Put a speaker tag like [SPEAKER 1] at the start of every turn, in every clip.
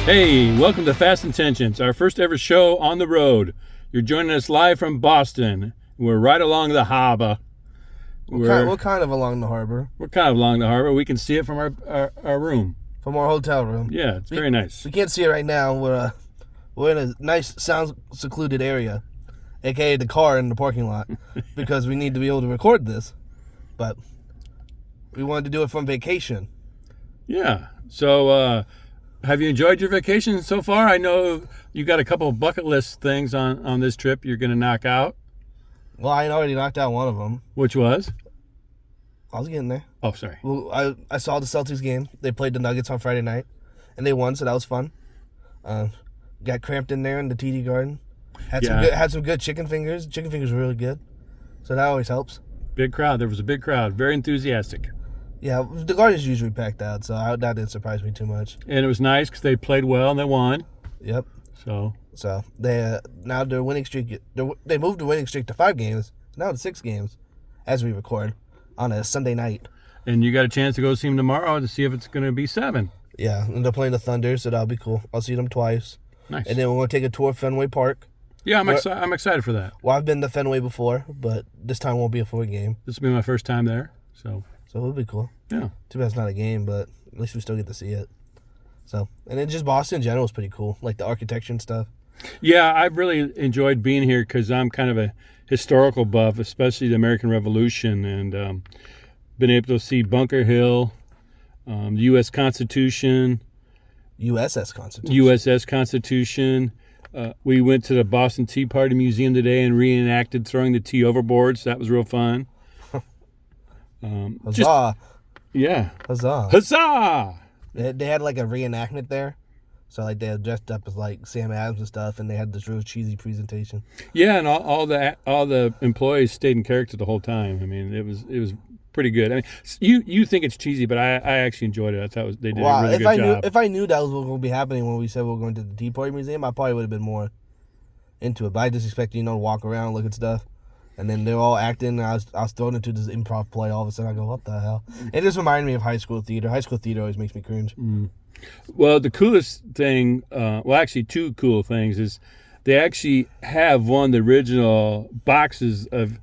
[SPEAKER 1] Hey, welcome to Fast Intentions, our first ever show on the road. You're joining us live from Boston. We're right along the harbor.
[SPEAKER 2] We're kind of along the harbor.
[SPEAKER 1] We're kind of along the harbor. We can see it from our room.
[SPEAKER 2] From our hotel room.
[SPEAKER 1] Yeah, it's very nice.
[SPEAKER 2] We can't see it right now. We're in a nice, sound-secluded area, a.k.a. the car in the parking lot, because we need to be able to record this. But we wanted to do it from vacation.
[SPEAKER 1] Yeah. So, have you enjoyed your vacation so far? I know you got a couple of bucket list things on this trip you're going to knock out.
[SPEAKER 2] Well, I already knocked out one of them.
[SPEAKER 1] Which was?
[SPEAKER 2] I was getting there.
[SPEAKER 1] Oh, sorry.
[SPEAKER 2] Well, I saw the Celtics game. They played the Nuggets on Friday night, and they won, so that was fun. Got cramped in there in the TD Garden. Had some good chicken fingers. Chicken fingers were really good, so that always helps.
[SPEAKER 1] Big crowd. There was a big crowd. Very enthusiastic.
[SPEAKER 2] Yeah, the Garden's usually packed out, so that didn't surprise me too much.
[SPEAKER 1] And it was nice because they played well and they won.
[SPEAKER 2] Yep.
[SPEAKER 1] So
[SPEAKER 2] they now their winning streak. They moved the winning streak to 5 games. Now it's 6 games, as we record on a Sunday night.
[SPEAKER 1] And you got a chance to go see them tomorrow to see if it's going to be 7.
[SPEAKER 2] Yeah, and they're playing the Thunder, so that'll be cool. I'll see them twice.
[SPEAKER 1] Nice.
[SPEAKER 2] And then we're going to take a tour of Fenway Park.
[SPEAKER 1] Yeah, I'm excited for that.
[SPEAKER 2] Well, I've been to Fenway before, but this time won't be a full game.
[SPEAKER 1] This will be my first time there, so
[SPEAKER 2] it'll be cool.
[SPEAKER 1] Yeah.
[SPEAKER 2] Too bad it's not a game, but at least we still get to see it. So, and then just Boston in general is pretty cool, like the architecture and stuff.
[SPEAKER 1] Yeah, I've really enjoyed being here because I'm kind of a historical buff, especially the American Revolution, and been able to see Bunker Hill, the U.S. Constitution.
[SPEAKER 2] USS Constitution.
[SPEAKER 1] USS Constitution. We went to the Boston Tea Party Museum today and reenacted throwing the tea overboard, so that was real fun.
[SPEAKER 2] Huzzah.
[SPEAKER 1] Yeah.
[SPEAKER 2] Huzzah.
[SPEAKER 1] Huzzah!
[SPEAKER 2] They had like a reenactment there. So like they had dressed up as like Sam Adams and stuff, and they had this real cheesy presentation.
[SPEAKER 1] Yeah, and all the employees stayed in character the whole time. I mean, it was pretty good. I mean, you think it's cheesy, but I actually enjoyed it. I thought they did a really good job.
[SPEAKER 2] If I knew that was what was going to be happening when we said we were going to the Tea Party Museum, I probably would have been more into it. But I just expected, to walk around and look at stuff. And then they're all acting, and I was thrown into this improv play. All of a sudden, I go, what the hell? It just reminded me of high school theater. High school theater always makes me cringe.
[SPEAKER 1] Well, the coolest thing, actually 2 cool things, is they actually have one of the original boxes of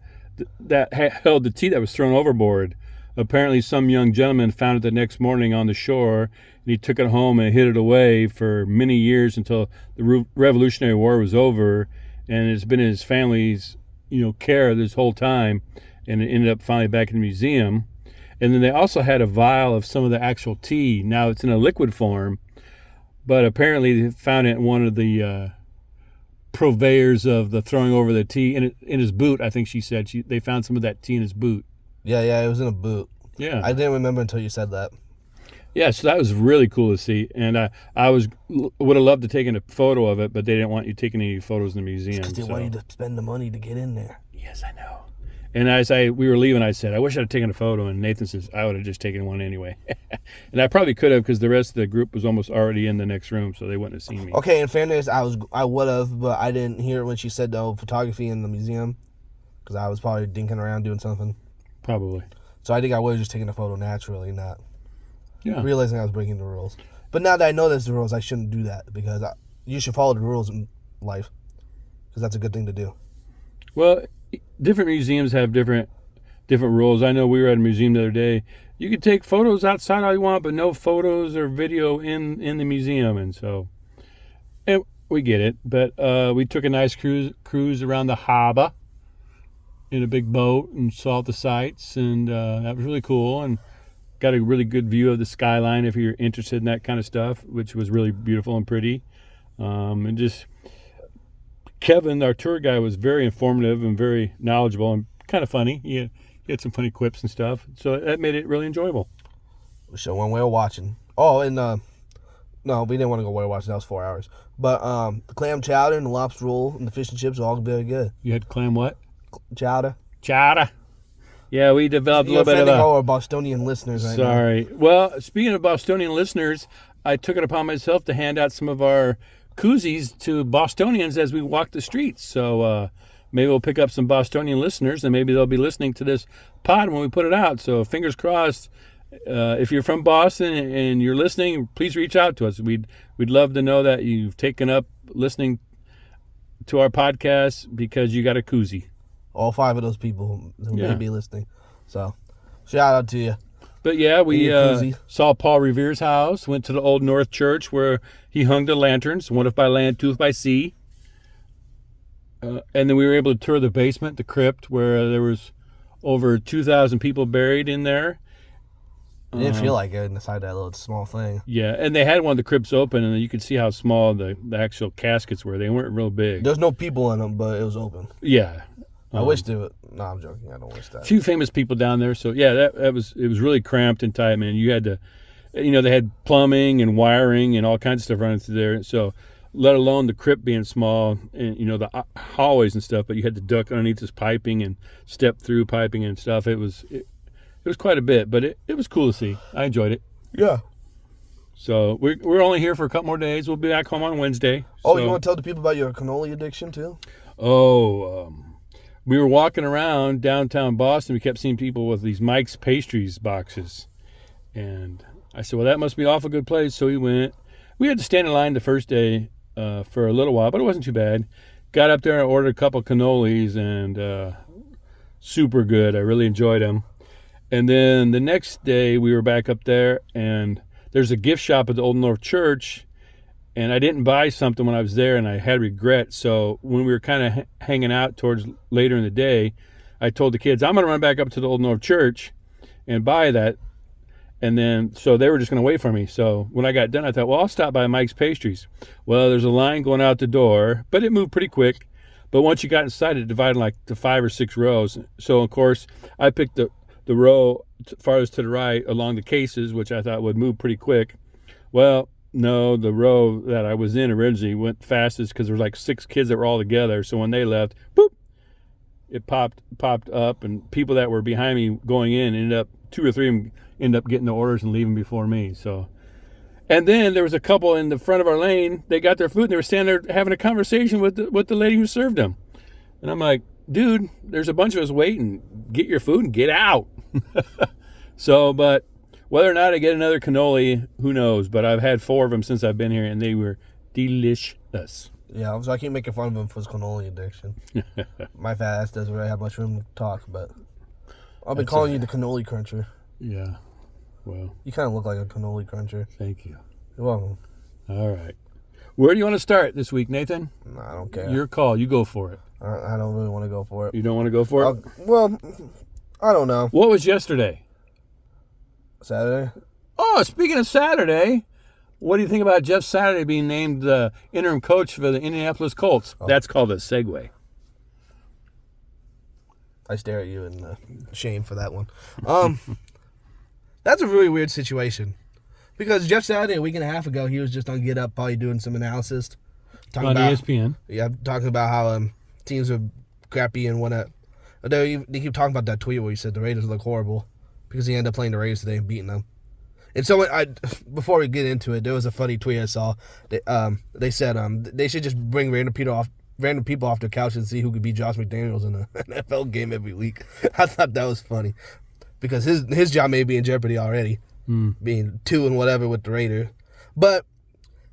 [SPEAKER 1] that held the tea that was thrown overboard. Apparently, some young gentleman found it the next morning on the shore, and he took it home and hid it away for many years until the Revolutionary War was over, and it's been in his family's care this whole time, and it ended up finally back in the museum. And then they also had a vial of some of the actual tea. Now it's in a liquid form, but apparently they found it in one of the purveyors of the throwing over the tea in his boot. I think she said they found some of that tea in his boot.
[SPEAKER 2] Yeah, it was in a boot.
[SPEAKER 1] Yeah,
[SPEAKER 2] I didn't remember until you said that.
[SPEAKER 1] Yeah, so that was really cool to see, and I would have loved to take a photo of it, but they didn't want you taking any photos in the museum.
[SPEAKER 2] Because they want you to spend the money to get in there.
[SPEAKER 1] Yes, I know. And as we were leaving, I said, I wish I'd have taken a photo, and Nathan says, I would have just taken one anyway. And I probably could have, because the rest of the group was almost already in the next room, so they wouldn't have seen me.
[SPEAKER 2] Okay, in fairness, I would have, but I didn't hear it when she said photography in the museum, because I was probably dinking around doing something.
[SPEAKER 1] Probably.
[SPEAKER 2] So I think I would have just taken a photo naturally, not realizing I was breaking the rules. But now that I know there's the rules, I shouldn't do that, because you should follow the rules in life, because that's a good thing to do.
[SPEAKER 1] Well, different museums have different rules. I know we were at a museum the other day. You can take photos outside all you want, but no photos or video in the museum, and we get it. But we took a nice cruise around the harbor in a big boat and saw the sights, and that was really cool, and got a really good view of the skyline if you're interested in that kind of stuff, which was really beautiful and pretty. And just Kevin, our tour guy, was very informative and very knowledgeable and kind of funny. He had some funny quips and stuff, so that made it really enjoyable.
[SPEAKER 2] So when we were watching, no, we didn't want to go whale watching. That was 4 hours. But the clam chowder and the lobster roll and the fish and chips were all very good.
[SPEAKER 1] You had clam what?
[SPEAKER 2] Chowder.
[SPEAKER 1] Yeah, we developed a little bit of
[SPEAKER 2] You're offending all our Bostonian listeners right now.
[SPEAKER 1] Sorry. Well, speaking of Bostonian listeners, I took it upon myself to hand out some of our koozies to Bostonians as we walk the streets. So maybe we'll pick up some Bostonian listeners, and maybe they'll be listening to this pod when we put it out. So fingers crossed, If you're from Boston and you're listening, please reach out to us. We'd love to know that you've taken up listening to our podcast because you got a koozie.
[SPEAKER 2] All 5 of those people who may be listening. So, shout out to you.
[SPEAKER 1] But yeah, we saw Paul Revere's house, went to the Old North Church where he hung the lanterns, one if by land, two if by sea. And then we were able to tour the basement, the crypt, where there was over 2,000 people buried in there.
[SPEAKER 2] It didn't feel like it inside that little small thing.
[SPEAKER 1] Yeah, and they had one of the crypts open, and you could see how small the actual caskets were. They weren't real big.
[SPEAKER 2] There's no people in them, but it was open.
[SPEAKER 1] Yeah.
[SPEAKER 2] I wish they would. No, I'm joking. I don't wish that.
[SPEAKER 1] A few famous people down there. So, yeah, it was really cramped and tight, man. You had to, they had plumbing and wiring and all kinds of stuff running through there. So, let alone the crypt being small and, the hallways and stuff, but you had to duck underneath this piping and step through piping and stuff. It was quite a bit, but it was cool to see. I enjoyed it.
[SPEAKER 2] Yeah.
[SPEAKER 1] So we're only here for a couple more days. We'll be back home on Wednesday.
[SPEAKER 2] Oh,
[SPEAKER 1] so,
[SPEAKER 2] you want to tell the people about your cannoli addiction too?
[SPEAKER 1] We were walking around downtown Boston. We kept seeing people with these Mike's Pastries boxes. And I said, well, that must be an awful good place. So we went. We had to stand in line the first day for a little while, but it wasn't too bad. Got up there and ordered a couple cannolis, and super good. I really enjoyed them. And then the next day we were back up there, and there's a gift shop at the Old North Church, and I didn't buy something when I was there, and I had regret. So when we were kind of hanging out towards later in the day, I told the kids, I'm going to run back up to the Old North Church and buy that. And then, so they were just going to wait for me. So when I got done, I thought, well, I'll stop by Mike's Pastries. Well, there's a line going out the door, but it moved pretty quick. But once you got inside, it divided like to 5 or 6 rows. So, of course, I picked the row farthest to the right along the cases, which I thought would move pretty quick. Well, no, the row that I was in originally went fastest because there was like 6 kids that were all together. So when they left, boop, it popped up, and people that were behind me going in ended up, 2 or 3 of them ended up getting the orders and leaving before me. So, and then there was a couple in the front of our lane. They got their food, and they were standing there having a conversation with the lady who served them. And I'm like, dude, there's a bunch of us waiting. Get your food and get out. So, but whether or not I get another cannoli, who knows? But I've had 4 of them since I've been here, and they were delicious.
[SPEAKER 2] Yeah, so I keep making fun of him for his cannoli addiction. My fat ass doesn't really have much room to talk, but I've been calling you the cannoli cruncher.
[SPEAKER 1] Yeah, well.
[SPEAKER 2] You kind of look like a cannoli cruncher.
[SPEAKER 1] Thank you.
[SPEAKER 2] You're welcome.
[SPEAKER 1] All right. Where do you want to start this week, Nathan?
[SPEAKER 2] No, I don't care.
[SPEAKER 1] Your call. You go for it.
[SPEAKER 2] I don't really want to go for it.
[SPEAKER 1] You don't want to go for it?
[SPEAKER 2] Well, I don't know.
[SPEAKER 1] What was yesterday?
[SPEAKER 2] Saturday?
[SPEAKER 1] Oh, speaking of Saturday, what do you think about Jeff Saturday being named the interim coach for the Indianapolis Colts? Oh. That's called a segue.
[SPEAKER 2] I stare at you in shame for that one. That's a really weird situation. Because Jeff Saturday, a week and a half ago, he was just on Get Up, probably doing some analysis.
[SPEAKER 1] On ESPN.
[SPEAKER 2] Yeah, talking about how teams are crappy and whatnot. They keep talking about that tweet where he said the Raiders look horrible because he ended up playing the Raiders today and beating them. And so before we get into it, there was a funny tweet I saw. They said they should just bring random people off their couch and see who could beat Josh McDaniels in an NFL game every week. I thought that was funny because his job may be in jeopardy already, being 2 and whatever with the Raiders. But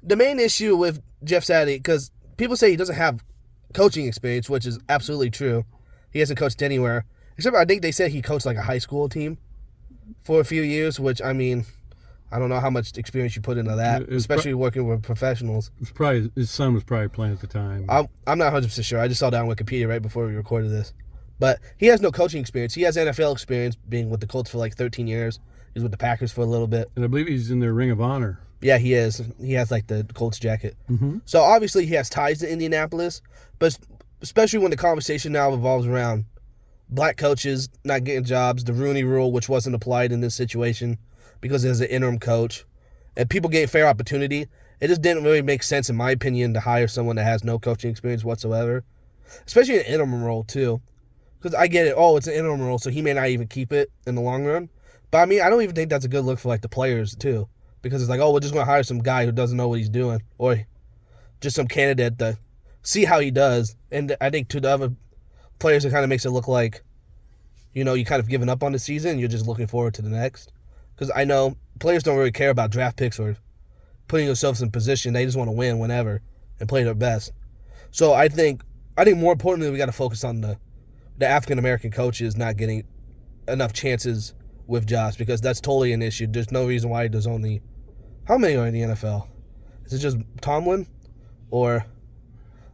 [SPEAKER 2] the main issue with Jeff Saturday, because people say he doesn't have coaching experience, which is absolutely true. He hasn't coached anywhere. Except I think they said he coached like a high school team for a few years, which, I mean, I don't know how much experience you put into that, especially working with professionals.
[SPEAKER 1] It's probably his son was probably playing at the time.
[SPEAKER 2] I'm not 100% sure. I just saw that on Wikipedia right before we recorded this. But he has no coaching experience. He has NFL experience, being with the Colts for like 13 years. He was with the Packers for a little bit.
[SPEAKER 1] And I believe he's in their Ring of Honor.
[SPEAKER 2] Yeah, he is. He has like the Colts jacket.
[SPEAKER 1] Mm-hmm.
[SPEAKER 2] So obviously he has ties to Indianapolis, but especially when the conversation now revolves around black coaches not getting jobs, the Rooney Rule, which wasn't applied in this situation because there's an interim coach, and people getting fair opportunity. It just didn't really make sense, in my opinion, to hire someone that has no coaching experience whatsoever, especially an interim role too. Because I get it, it's an interim role, so he may not even keep it in the long run. But I mean, I don't even think that's a good look for like the players too, because it's like, we're just going to hire some guy who doesn't know what he's doing, or just some candidate to see how he does. And I think to the other players, it kind of makes it look like, you kind of given up on the season. You're just looking forward to the next. Because I know players don't really care about draft picks or putting themselves in position. They just want to win whenever and play their best. So I think more importantly, we got to focus on the African American coaches not getting enough chances with jobs, because that's totally an issue. There's no reason why there's only, how many are in the NFL? Is it just Tomlin, or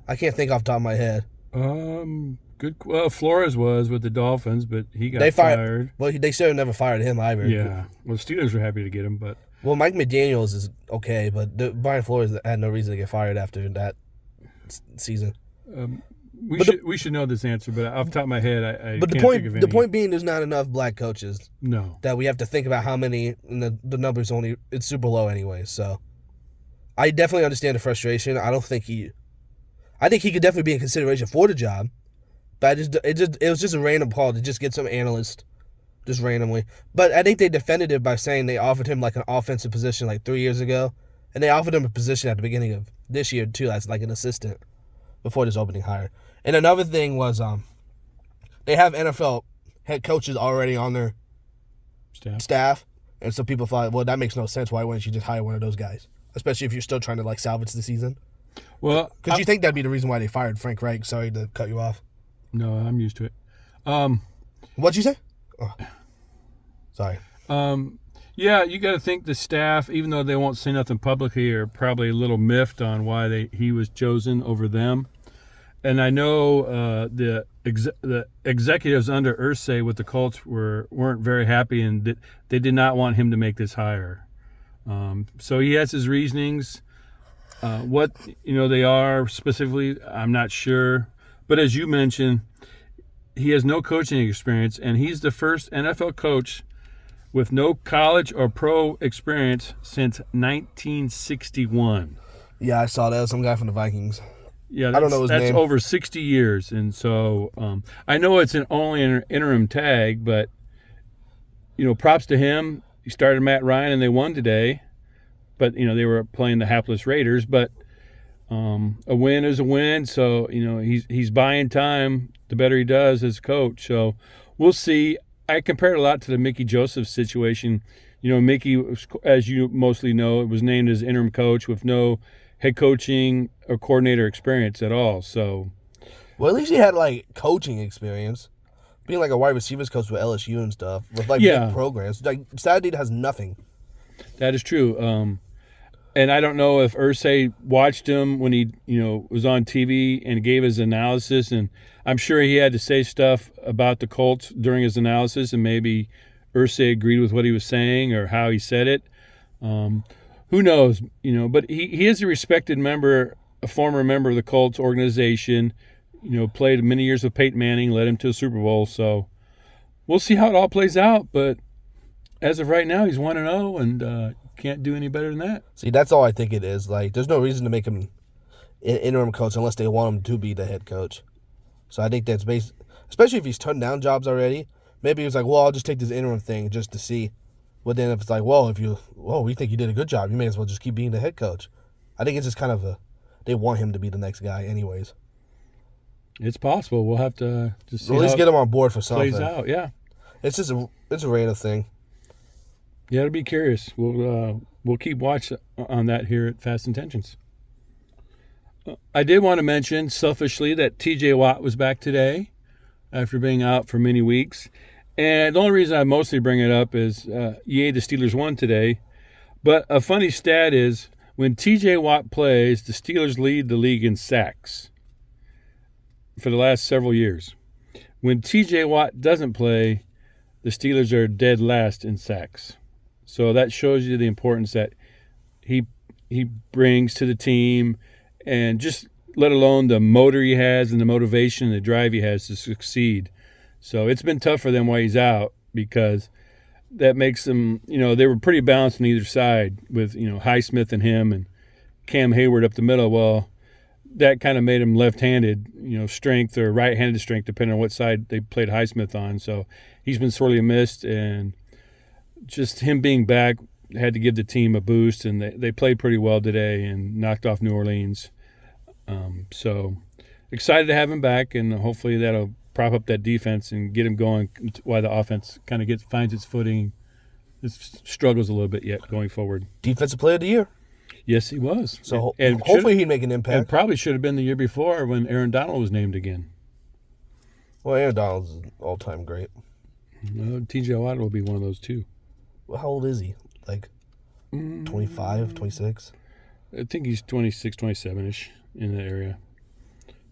[SPEAKER 2] I can't think off the top of my head.
[SPEAKER 1] Good. Well, Flores was with the Dolphins, but he got fired.
[SPEAKER 2] Well, they should have never fired him either.
[SPEAKER 1] Yeah. Well, the Steelers were happy to get him, but
[SPEAKER 2] Mike McDaniels is okay, but Brian Flores had no reason to get fired after that season.
[SPEAKER 1] We should know this answer, but off the top of my head, I
[SPEAKER 2] but
[SPEAKER 1] can't think of any.
[SPEAKER 2] The point being, there's not enough black coaches.
[SPEAKER 1] No.
[SPEAKER 2] That we have to think about how many, and the number's it's super low anyway. So I definitely understand the frustration. I think he could definitely be in consideration for the job, but it was just a random call to just get some analyst just randomly. But I think they defended it by saying they offered him like an offensive position like 3 years ago, and they offered him a position at the beginning of this year too, as like an assistant before this opening hire. And another thing was they have NFL head coaches already on their staff, and so people thought, well, that makes no sense. Why wouldn't you just hire one of those guys, especially if you're still trying to like salvage the season?
[SPEAKER 1] Well,
[SPEAKER 2] because you think that'd be the reason why they fired Frank Reich. Sorry to cut you off.
[SPEAKER 1] No, I'm used to it.
[SPEAKER 2] What'd you say? Oh. Sorry.
[SPEAKER 1] Yeah, you got to think the staff, even though they won't say nothing publicly, are probably a little miffed on why he was chosen over them. And I know the executives under Irsay with the Colts weren't very happy, and they did not want him to make this hire. So he has his reasonings. What they are specifically, I'm not sure. But as you mentioned, he has no coaching experience, and he's the first NFL coach with no college or pro experience since 1961.
[SPEAKER 2] Yeah, I saw that. Some guy from the Vikings.
[SPEAKER 1] Yeah,
[SPEAKER 2] I don't know his name.
[SPEAKER 1] That's over 60 years, and so I know it's only an interim tag, but props to him. He started Matt Ryan, and they won today, but they were playing the hapless Raiders. But a win is a win, so he's buying time. The better he does as coach, so we'll see. I compare it a lot to the Mickey Joseph situation. Mickey, as you mostly know, was named as interim coach with no head coaching or coordinator experience at all. So,
[SPEAKER 2] well, at least he had like coaching experience, being like a wide receivers coach with LSU and stuff with like big programs. Like Saturday has nothing.
[SPEAKER 1] That is true. And I don't know if Irsay watched him when he was on TV and gave his analysis, and I'm sure he had to say stuff about the Colts during his analysis, and maybe Irsay agreed with what he was saying or how he said it. Who knows, but he is a respected member, a former member of the Colts organization, played many years with Peyton Manning, led him to a Super Bowl. So we'll see how it all plays out. But as of right now, he's 1-0 and can't do any better than that.
[SPEAKER 2] See, that's all I think it is. Like, there's no reason to make him an interim coach unless they want him to be the head coach. So I think that's especially if he's turned down jobs already. Maybe he was like, well, I'll just take this interim thing just to see. But then if it's like, well, we think you did a good job, you may as well just keep being the head coach. I think it's just kind of they want him to be the next guy anyways.
[SPEAKER 1] It's possible. We'll have to just see
[SPEAKER 2] at least get him on board for something.
[SPEAKER 1] Plays out, yeah.
[SPEAKER 2] It's just it's a random thing.
[SPEAKER 1] Yeah, to be curious. We'll keep watch on that here at Fast Intentions. I did want to mention selfishly that TJ Watt was back today after being out for many weeks. And the only reason I mostly bring it up is, yay, the Steelers won today. But a funny stat is when TJ Watt plays, the Steelers lead the league in sacks for the last several years. When TJ Watt doesn't play, the Steelers are dead last in sacks. So that shows you the importance that he brings to the team, and just let alone the motor he has and the motivation and the drive he has to succeed. So it's been tough for them while he's out, because that makes them, they were pretty balanced on either side with, Highsmith and him and Cam Hayward up the middle. Well, that kind of made him left-handed, strength or right-handed strength, depending on what side they played Highsmith on. So he's been sorely missed, and just him being back had to give the team a boost, and they played pretty well today and knocked off New Orleans. So excited to have him back, and hopefully that'll prop up that defense and get him going while the offense kind of finds its footing it struggles a little bit yet going forward.
[SPEAKER 2] Defensive Player of the Year.
[SPEAKER 1] Yes, he was.
[SPEAKER 2] So hopefully he'd make an impact.
[SPEAKER 1] And probably should have been the year before when Aaron Donald was named again.
[SPEAKER 2] Well, Aaron Donald's all-time great.
[SPEAKER 1] Well, T.J. Watt will be one of those too.
[SPEAKER 2] Well, how old is he? Like 25, 26?
[SPEAKER 1] I think he's 26, 27-ish in that area.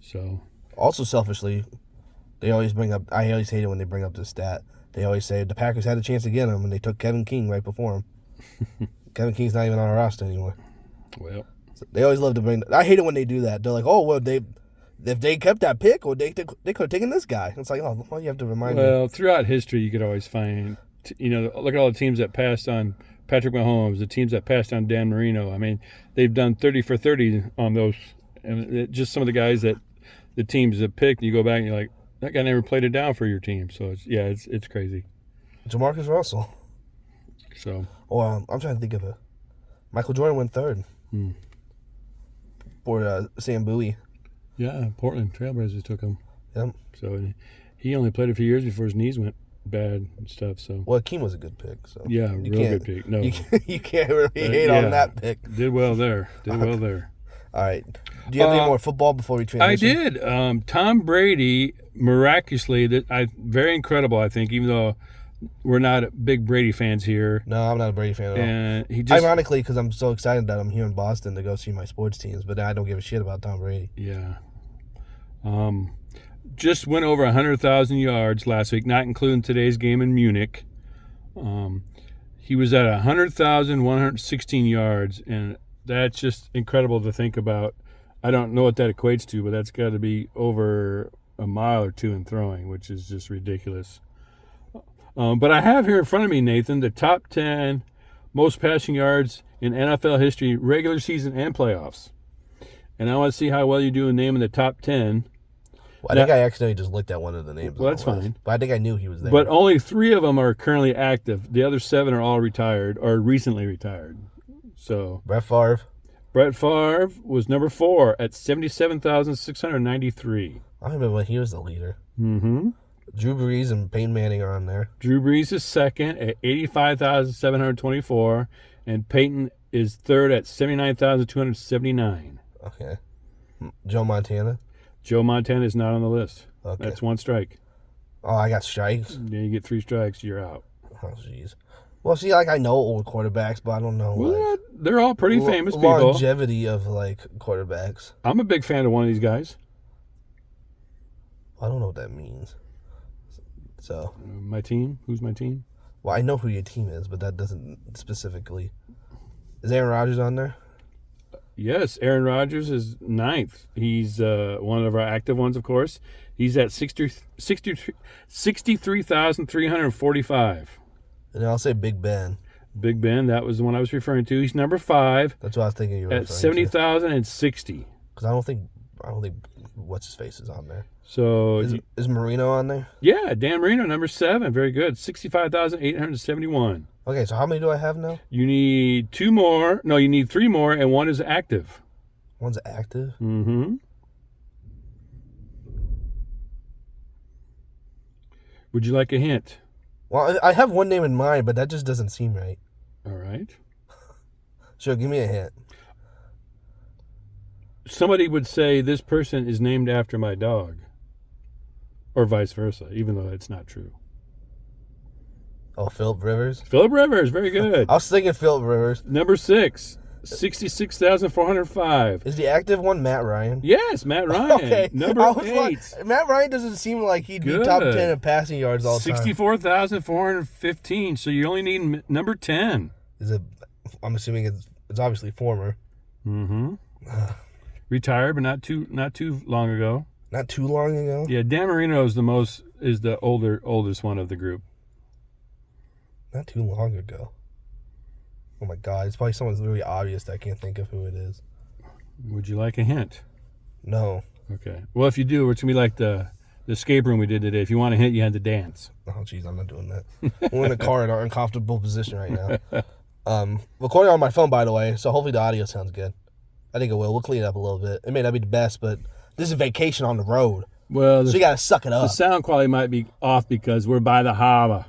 [SPEAKER 1] So.
[SPEAKER 2] Also, selfishly, they always bring up. I always hate it when they bring up this stat. They always say the Packers had a chance to get him, and they took Kevin King right before him. Kevin King's not even on our roster anymore.
[SPEAKER 1] Well,
[SPEAKER 2] so they always love to bring. I hate it when they do that. They're like, "Oh, well, if they kept that pick, or they could have taken this guy." It's like, oh, well, you have to remind me.
[SPEAKER 1] Well, throughout history, you could always find. Look at all the teams that passed on Patrick Mahomes, the teams that passed on Dan Marino. I mean, they've done 30 for 30 on those, and just some of the guys that the teams have picked. You go back and you're like, that guy never played it down for your team. So it's crazy.
[SPEAKER 2] Jamarcus Russell.
[SPEAKER 1] So.
[SPEAKER 2] Or I'm trying to think of it. Michael Jordan went third. For Sam Bowie.
[SPEAKER 1] Yeah, Portland Trailblazers took him.
[SPEAKER 2] Yep.
[SPEAKER 1] So he only played a few years before his knees went bad and stuff. So.
[SPEAKER 2] Well, Akeem was a good pick. So
[SPEAKER 1] yeah, real good pick. No,
[SPEAKER 2] you can't really hate on that pick.
[SPEAKER 1] Did well there.
[SPEAKER 2] All right. Do you have any more football before we transition?
[SPEAKER 1] I did. Tom Brady, miraculously, very incredible, I think, even though we're not big Brady fans here.
[SPEAKER 2] No, I'm not a Brady fan at all.
[SPEAKER 1] And he just,
[SPEAKER 2] ironically, because I'm so excited that I'm here in Boston to go see my sports teams, but I don't give a shit about Tom Brady.
[SPEAKER 1] Yeah. Just went over 100,000 yards last week, not including today's game in Munich. He was at 100,116 yards, and that's just incredible to think about. I don't know what that equates to, but that's got to be over a mile or two in throwing, which is just ridiculous. But I have here in front of me, Nathan, the top 10 most passing yards in NFL history, regular season and playoffs. And I want to see how well you do in naming the top 10.
[SPEAKER 2] Well, I think I accidentally just looked at one of the names.
[SPEAKER 1] Well, that's fine.
[SPEAKER 2] But I think I knew he was there.
[SPEAKER 1] But only 3 of them are currently active. The other 7 are all retired or recently retired. So
[SPEAKER 2] Brett Favre.
[SPEAKER 1] Brett Favre was number 4 at 77,693.
[SPEAKER 2] I remember when he was the leader.
[SPEAKER 1] Mm-hmm.
[SPEAKER 2] Drew Brees and Peyton Manning are on there.
[SPEAKER 1] Drew Brees is second at 85,724, and Peyton is third at 79,279.
[SPEAKER 2] Okay. Joe Montana?
[SPEAKER 1] Joe Montana is not on the list.
[SPEAKER 2] Okay.
[SPEAKER 1] That's 1 strike.
[SPEAKER 2] Oh, I got strikes?
[SPEAKER 1] Yeah, you get 3 strikes, you're out.
[SPEAKER 2] Oh, jeez. Well, see, I know old quarterbacks, but I don't know.
[SPEAKER 1] Well, they're all pretty famous people.
[SPEAKER 2] Longevity of, quarterbacks.
[SPEAKER 1] I'm a big fan of one of these guys.
[SPEAKER 2] I don't know what that means. So
[SPEAKER 1] my team? Who's my team?
[SPEAKER 2] Well, I know who your team is, but that doesn't specifically. Is Aaron Rodgers on there?
[SPEAKER 1] Yes, Aaron Rodgers is 9th. He's one of our active ones, of course. He's at 63,345.
[SPEAKER 2] And I'll say Big Ben.
[SPEAKER 1] Big Ben, that was the one I was referring to. He's number 5.
[SPEAKER 2] That's what I was thinking you were
[SPEAKER 1] at 70,060.
[SPEAKER 2] Because I don't think what's his face is on there.
[SPEAKER 1] So
[SPEAKER 2] is Marino on there?
[SPEAKER 1] Yeah, Dan Marino, number 7. Very good. 65,871.
[SPEAKER 2] Okay, so how many do I have now?
[SPEAKER 1] You need 2 more. No, you need 3 more, and 1 is active.
[SPEAKER 2] One's active?
[SPEAKER 1] Mm-hmm. Would you like a hint?
[SPEAKER 2] Well, I have one name in mind, but that just doesn't seem right.
[SPEAKER 1] All right.
[SPEAKER 2] Sure, give me a hint.
[SPEAKER 1] Somebody would say this person is named after my dog. Or vice versa, even though it's not true.
[SPEAKER 2] Oh, Phillip Rivers?
[SPEAKER 1] Phillip Rivers, very good.
[SPEAKER 2] I was thinking Phillip Rivers.
[SPEAKER 1] Number 6, 66,405.
[SPEAKER 2] Is the active one Matt Ryan?
[SPEAKER 1] Yes, Matt Ryan.
[SPEAKER 2] Okay.
[SPEAKER 1] Number 8.
[SPEAKER 2] Matt Ryan doesn't seem like he'd be top 10 in passing yards all the time.
[SPEAKER 1] 64,415, so you only need number 10.
[SPEAKER 2] Is it? I'm assuming it's obviously former.
[SPEAKER 1] Mm-hmm. Retired, but not too long ago.
[SPEAKER 2] Not too long ago?
[SPEAKER 1] Yeah, Dan Marino is the oldest one of the group.
[SPEAKER 2] Not too long ago. Oh my God, it's probably someone's really obvious that I can't think of who it is.
[SPEAKER 1] Would you like a hint?
[SPEAKER 2] No.
[SPEAKER 1] Okay. Well, if you do, it's going to be like the escape room we did today. If you want a hint, you had to dance.
[SPEAKER 2] Oh, jeez, I'm not doing that. We're in the car in our uncomfortable position right now. Recording on my phone, by the way, so hopefully the audio sounds good. I think it will. We'll clean it up a little bit. It may not be the best, but this is vacation on the road.
[SPEAKER 1] Well,
[SPEAKER 2] so you got to suck it up.
[SPEAKER 1] The sound quality might be off because we're by the harbor.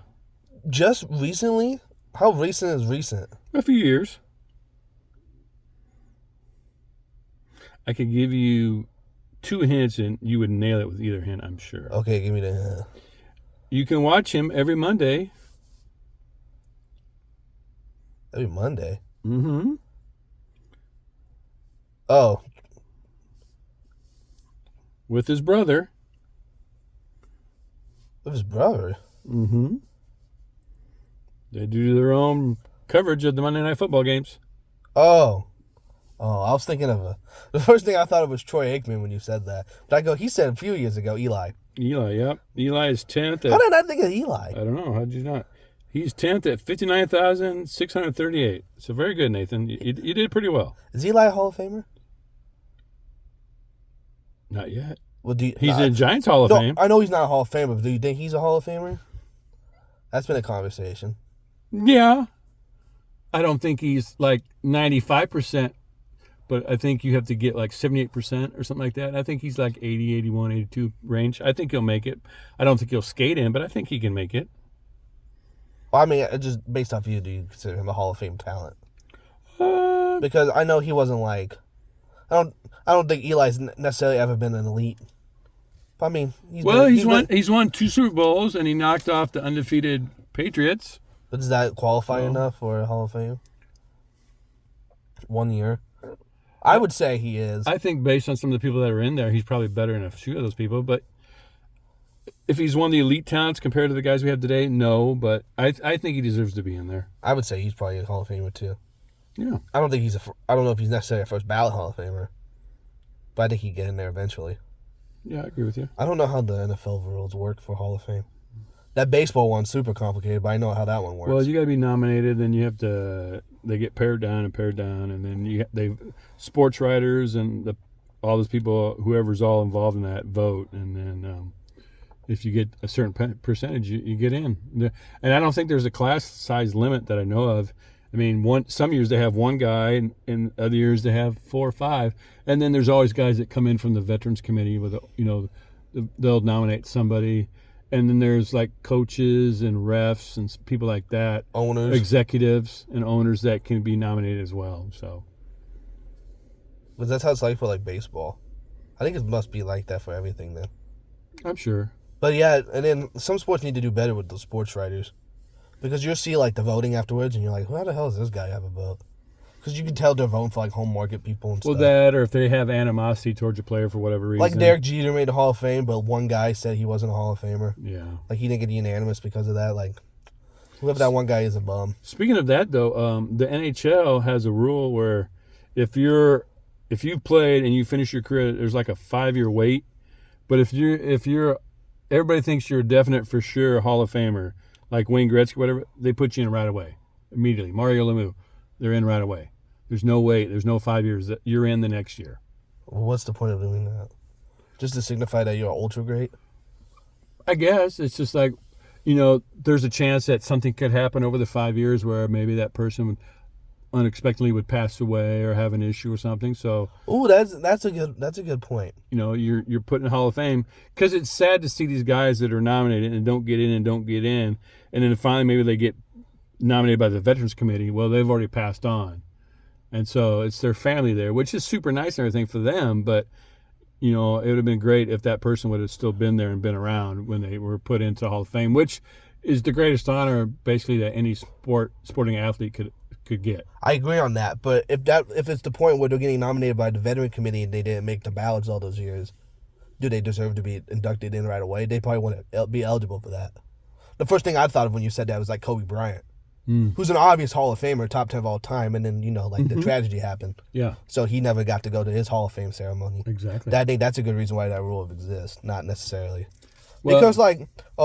[SPEAKER 2] Just recently, How recent is recent?
[SPEAKER 1] A few years. I could give you 2 hints, and you would nail it with either hint, I'm sure.
[SPEAKER 2] Okay, give me the hint.
[SPEAKER 1] You can watch him every Monday.
[SPEAKER 2] Every Monday?
[SPEAKER 1] Mm-hmm.
[SPEAKER 2] Oh.
[SPEAKER 1] With his brother.
[SPEAKER 2] With his brother?
[SPEAKER 1] Mm-hmm. They do their own coverage of the Monday Night Football games.
[SPEAKER 2] Oh. Oh, I was thinking of the first thing I thought of was Troy Aikman when you said that. But he said a few years ago, Eli.
[SPEAKER 1] Eli, yep. Eli is 10th.
[SPEAKER 2] How did I think of Eli?
[SPEAKER 1] I don't know. How did you not? He's 10th at 59,638. So very good, Nathan. You did pretty well.
[SPEAKER 2] Is Eli a Hall of Famer?
[SPEAKER 1] Not yet.
[SPEAKER 2] Well,
[SPEAKER 1] he's in Giants Hall of Fame.
[SPEAKER 2] I know he's not a Hall of Famer, but do you think he's a Hall of Famer? That's been a conversation.
[SPEAKER 1] Yeah. I don't think he's like 95%, but I think you have to get like 78% or something like that. I think he's like 80, 81, 82 range. I think he'll make it. I don't think he'll skate in, but I think he can make it.
[SPEAKER 2] Well, I mean, just based off you, do you consider him a Hall of Fame talent? Because I know he wasn't like... I don't think Eli's necessarily ever been an elite. I mean, he's
[SPEAKER 1] won 2 Super Bowls, and he knocked off the undefeated Patriots.
[SPEAKER 2] But does that qualify enough for a Hall of Fame? 1 year. I would say he is.
[SPEAKER 1] I think based on some of the people that are in there, he's probably better than a few of those people. But if he's one of the elite talents compared to the guys we have today, no. But I think he deserves to be in there.
[SPEAKER 2] I would say he's probably a Hall of Famer too.
[SPEAKER 1] Yeah.
[SPEAKER 2] I don't know if he's necessarily a first ballot Hall of Famer, but I think he'd get in there eventually.
[SPEAKER 1] Yeah, I agree with you.
[SPEAKER 2] I don't know how the NFL rules work for Hall of Fame. That baseball one's super complicated, but I know how that one works.
[SPEAKER 1] Well, you got to be nominated, then you have to. They get pared down, and then they sports writers and all those people, whoever's all involved in that, vote, and then if you get a certain percentage, you get in. And I don't think there's a class size limit that I know of. I mean, some years they have one guy, and other years they have 4 or 5, and then there's always guys that come in from the Veterans Committee with they'll nominate somebody. And then there's like coaches and refs and people like that,
[SPEAKER 2] owners,
[SPEAKER 1] executives, and owners that can be nominated as well. So,
[SPEAKER 2] but that's how it's like for like baseball. I think it must be like that for everything then.
[SPEAKER 1] I'm sure.
[SPEAKER 2] But yeah, and then some sports need to do better with the sports writers, because you'll see like the voting afterwards, and you're like, how the hell does this guy have a vote? Because you can tell they're voting for like home market people and stuff.
[SPEAKER 1] Well, that, or if they have animosity towards a player for whatever reason.
[SPEAKER 2] Like Derek Jeter made the Hall of Fame, but one guy said he wasn't a Hall of Famer.
[SPEAKER 1] Yeah.
[SPEAKER 2] Like he didn't get unanimous because of that. Like, whoever that one guy is a bum.
[SPEAKER 1] Speaking of that, though, the NHL has a rule where if you've played and you finish your career, there's like a 5-year wait. But if you're everybody thinks you're a definite for sure Hall of Famer, like Wayne Gretzky, whatever, they put you in right away, immediately. Mario Lemieux, they're in right away. There's no wait. There's no 5 years. You're in the next year.
[SPEAKER 2] Well, what's the point of doing that? Just to signify that you're ultra great?
[SPEAKER 1] I guess it's just like, there's a chance that something could happen over the 5 years where maybe that person unexpectedly would pass away or have an issue or something. So,
[SPEAKER 2] that's a good point.
[SPEAKER 1] You're put in the Hall of Fame, because it's sad to see these guys that are nominated and don't get in, and then finally maybe they get nominated by the Veterans Committee. Well, they've already passed on. And so it's their family there, which is super nice and everything for them. But, it would have been great if that person would have still been there and been around when they were put into the Hall of Fame, which is the greatest honor, basically, that any sporting athlete could get.
[SPEAKER 2] I agree on that. But if it's the point where they're getting nominated by the Veteran Committee and they didn't make the ballots all those years, do they deserve to be inducted in right away? They probably wouldn't be eligible for that. The first thing I thought of when you said that was like Kobe Bryant. Who's an obvious Hall of Famer, top 10 of all time, and then, the tragedy happened.
[SPEAKER 1] Yeah.
[SPEAKER 2] So he never got to go to his Hall of Fame ceremony.
[SPEAKER 1] Exactly.
[SPEAKER 2] I think that's a good reason why that rule exists, not necessarily. Well, because,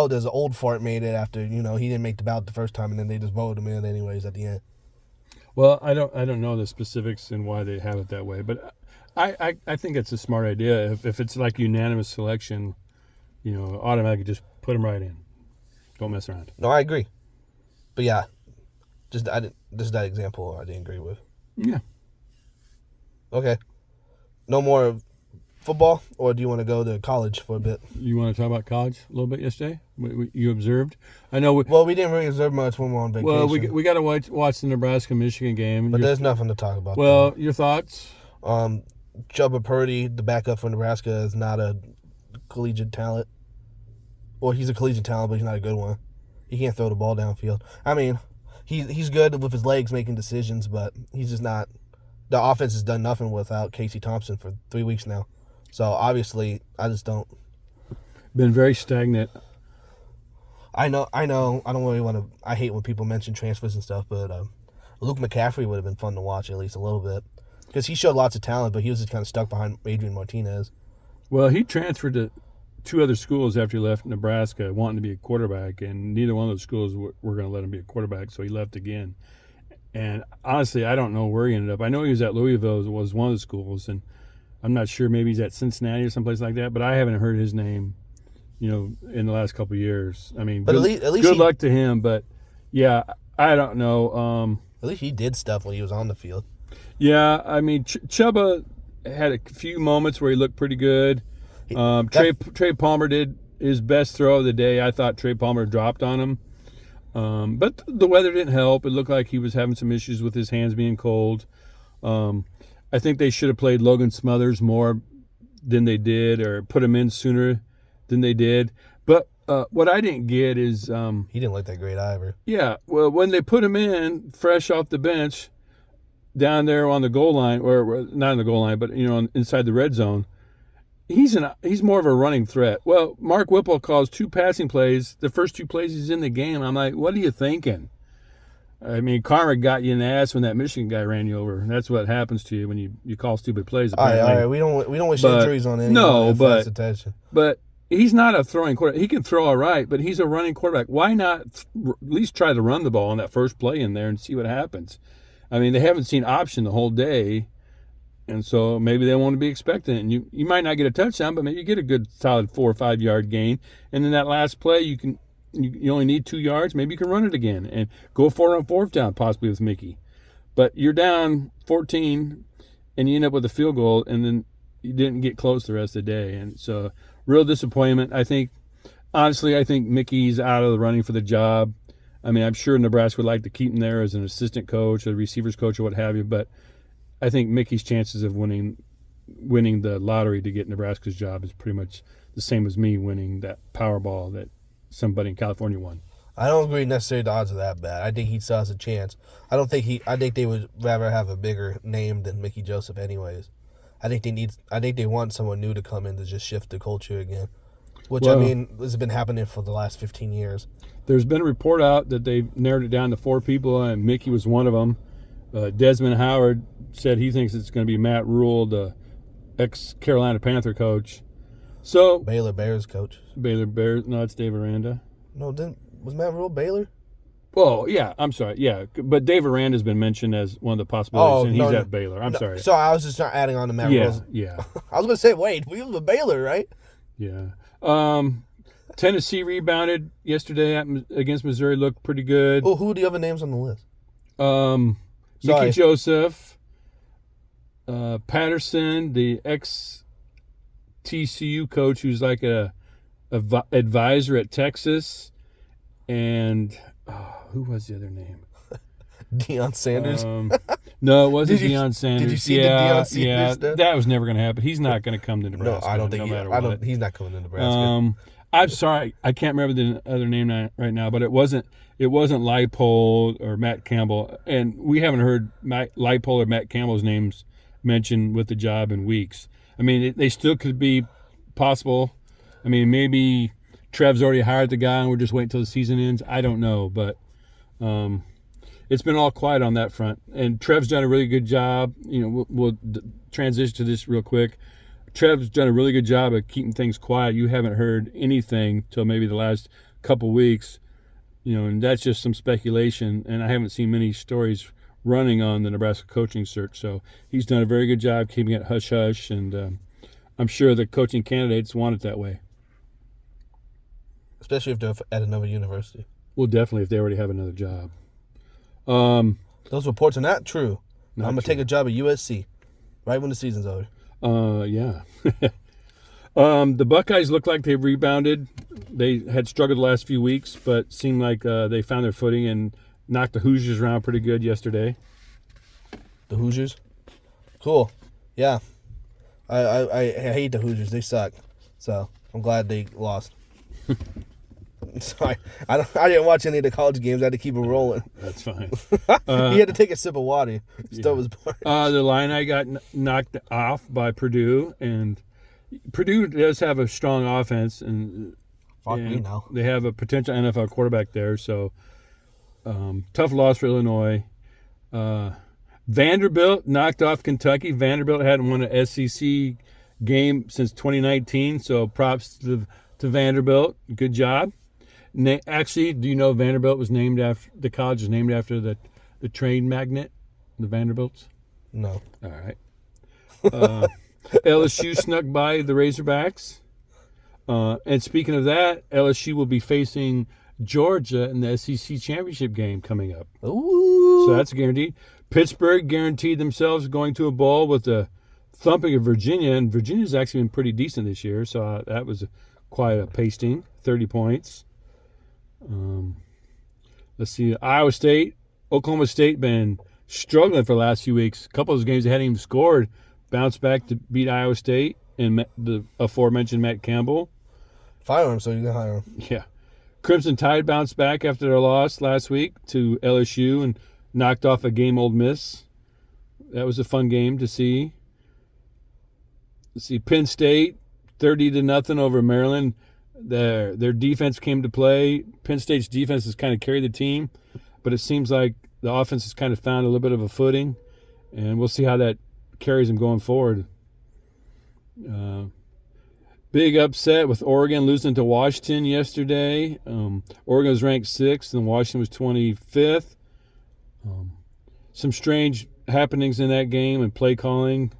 [SPEAKER 2] there's an old fart made it after, he didn't make the ballot the first time, and then they just voted him in anyways at the end.
[SPEAKER 1] Well, I don't know the specifics and why they have it that way, but I think it's a smart idea. If it's like unanimous selection, automatically just put them right in. Don't mess around.
[SPEAKER 2] No, I agree. But yeah. Just that example I didn't agree with.
[SPEAKER 1] Yeah.
[SPEAKER 2] Okay. No more football, or do you want to go to college for a bit?
[SPEAKER 1] You want to talk about college a little bit yesterday? You observed? I know.
[SPEAKER 2] We didn't really observe much when we were on vacation.
[SPEAKER 1] Well, we got to watch the Nebraska-Michigan game.
[SPEAKER 2] But there's nothing to talk about.
[SPEAKER 1] Well, your thoughts?
[SPEAKER 2] Chubba Purdy, the backup for Nebraska, is not a collegiate talent. Well, he's a collegiate talent, but he's not a good one. He can't throw the ball downfield. I mean, he's good with his legs making decisions, but he's just not. The offense has done nothing without Casey Thompson for 3 weeks now. So, obviously, I just don't.
[SPEAKER 1] Been very stagnant.
[SPEAKER 2] I know. I don't really want to. I hate when people mention transfers and stuff, but Luke McCaffrey would have been fun to watch at least a little bit. Because he showed lots of talent, but he was just kind of stuck behind Adrian Martinez.
[SPEAKER 1] Well, he transferred to 2 other schools after he left Nebraska, wanting to be a quarterback, and neither one of those schools were going to let him be a quarterback, so he left again. And honestly, I don't know where he ended up. I know he was at Louisville, was one of the schools, and I'm not sure. Maybe he's at Cincinnati or someplace like that, but I haven't heard his name, in the last couple of years. I mean,
[SPEAKER 2] but at least
[SPEAKER 1] good luck to him, but yeah, I don't know.
[SPEAKER 2] At least he did stuff when he was on the field.
[SPEAKER 1] Yeah, I mean, Chubba had a few moments where he looked pretty good. Trey Palmer did his best throw of the day. I thought Trey Palmer dropped on him. But the weather didn't help. It looked like he was having some issues with his hands being cold. I think they should have played Logan Smothers more than they did, or put him in sooner than they did. But what I didn't get is...
[SPEAKER 2] he didn't look that great either.
[SPEAKER 1] Yeah, well, when they put him in fresh off the bench down there on the goal line, or not on the goal line, but inside the red zone, he's more of a running threat. Well, Mark Whipple calls 2 passing plays. The first 2 plays he's in the game. I'm like, what are you thinking? I mean, karma got you in the ass when that Michigan guy ran you over. That's what happens to you when you call stupid plays.
[SPEAKER 2] All right. We don't wish injuries on anyone.
[SPEAKER 1] No, but he's not a throwing quarterback. He can throw all right, but he's a running quarterback. Why not at least try to run the ball on that first play in there and see what happens? I mean, they haven't seen option the whole day. And so maybe they won't be expecting it. And you might not get a touchdown, but maybe you get a good solid 4 or 5 yard gain. And then that last play, you only need 2 yards. Maybe you can run it again and go for it on 4th down, possibly with Mickey. But you're down 14, and you end up with a field goal, and then you didn't get close the rest of the day. And so real disappointment. Honestly, I think Mickey's out of the running for the job. I mean, I'm sure Nebraska would like to keep him there as an assistant coach or a receivers coach or what have you, but I think Mickey's chances of winning the lottery to get Nebraska's job is pretty much the same as me winning that Powerball that somebody in California won.
[SPEAKER 2] I don't agree necessarily the odds are that bad. I think he still has a chance. I think they would rather have a bigger name than Mickey Joseph anyways. I think they want someone new to come in to just shift the culture again. Which, I mean, this has been happening for the last 15 years. There's
[SPEAKER 1] been a report out that they've narrowed it down to 4 people, and Mickey was one of them. Desmond Howard said he thinks it's going to be Matt Rule, the ex-Carolina Panther coach. So
[SPEAKER 2] Baylor Bears coach.
[SPEAKER 1] Baylor Bears. No, it's Dave Aranda.
[SPEAKER 2] No, was Matt Rule Baylor?
[SPEAKER 1] Oh, yeah. I'm sorry. Yeah. But Dave Aranda's been mentioned as one of the possibilities, and he's at Baylor. I'm sorry.
[SPEAKER 2] So I was just not adding on to Matt Rule.
[SPEAKER 1] Yeah.
[SPEAKER 2] I was going to say, wait, we was with Baylor, right?
[SPEAKER 1] Yeah. Tennessee rebounded yesterday against Missouri. Looked pretty good.
[SPEAKER 2] Oh, who are the other names on the list?
[SPEAKER 1] Mickey Joseph, Patterson, the ex-TCU coach who's like a advisor at Texas, and who was the other name?
[SPEAKER 2] Deion Sanders?
[SPEAKER 1] No, it wasn't Deion Sanders.
[SPEAKER 2] Did you see the Deion Sanders stuff?
[SPEAKER 1] That was never going to happen. He's not going to come to Nebraska.
[SPEAKER 2] No, I don't think he's not coming to Nebraska.
[SPEAKER 1] I'm sorry, I can't remember the other name right now, but it wasn't Leipold or Matt Campbell, and we haven't heard Leipold or Matt Campbell's names mentioned with the job in weeks. I mean, they still could be possible. I mean, maybe Trev's already hired the guy and we're just waiting until the season ends. I don't know, but it's been all quiet on that front. And Trev's done a really good job. We'll transition to this real quick. Trev's done a really good job of keeping things quiet. You haven't heard anything till maybe the last couple weeks, and that's just some speculation. And I haven't seen many stories running on the Nebraska coaching search. So he's done a very good job keeping it hush-hush, and I'm sure the coaching candidates want it that way.
[SPEAKER 2] Especially if they're at another university.
[SPEAKER 1] Well, definitely if they already have another job.
[SPEAKER 2] Those reports are not true. I'm going to take a job at USC right when the season's over.
[SPEAKER 1] Yeah. The Buckeyes look like they've rebounded. They had struggled the last few weeks, but seemed like they found their footing and knocked the Hoosiers around pretty good yesterday.
[SPEAKER 2] The Hoosiers? Cool. Yeah. I hate the Hoosiers. They suck. So I'm glad they lost. Sorry. I didn't watch any of the college games. I had to keep it rolling.
[SPEAKER 1] That's fine.
[SPEAKER 2] He had to take a sip of water. Still was bored.
[SPEAKER 1] The Illini got knocked off by Purdue, and Purdue does have a strong offense, and
[SPEAKER 2] Fuck me now.
[SPEAKER 1] they have a potential NFL quarterback there. So tough loss for Illinois. Vanderbilt knocked off Kentucky. Vanderbilt hadn't won an SEC game since 2019, so props to Vanderbilt. Good job. Actually, do you know Vanderbilt was named after the college was named after the train magnet, the Vanderbilts?
[SPEAKER 2] No.
[SPEAKER 1] All right. LSU snuck by the Razorbacks. And speaking of that, LSU will be facing Georgia in the SEC championship game coming up.
[SPEAKER 2] Ooh.
[SPEAKER 1] So that's guaranteed. Pittsburgh guaranteed themselves going to a bowl with a thumping of Virginia, and Virginia's actually been pretty decent this year, so that was quite a pasting, 30 points. Let's see, Iowa State, Oklahoma State been struggling for the last few weeks. A couple of those games they hadn't even scored, bounced back to beat Iowa State and the aforementioned Matt Campbell.
[SPEAKER 2] Fire him so you can hire him.
[SPEAKER 1] Yeah. Crimson Tide bounced back after their loss last week to LSU and knocked off a game Ole Miss. That was a fun game to see. Let's see, Penn State, 30-0 over Maryland. Their defense came to play. Penn State's defense has kind of carried the team, but it seems like the offense has kind of found a little bit of a footing, and we'll see how that carries them going forward. Big upset with Oregon losing to Washington yesterday. Oregon was ranked 6th and Washington was 25th. Some strange happenings in that game and play calling.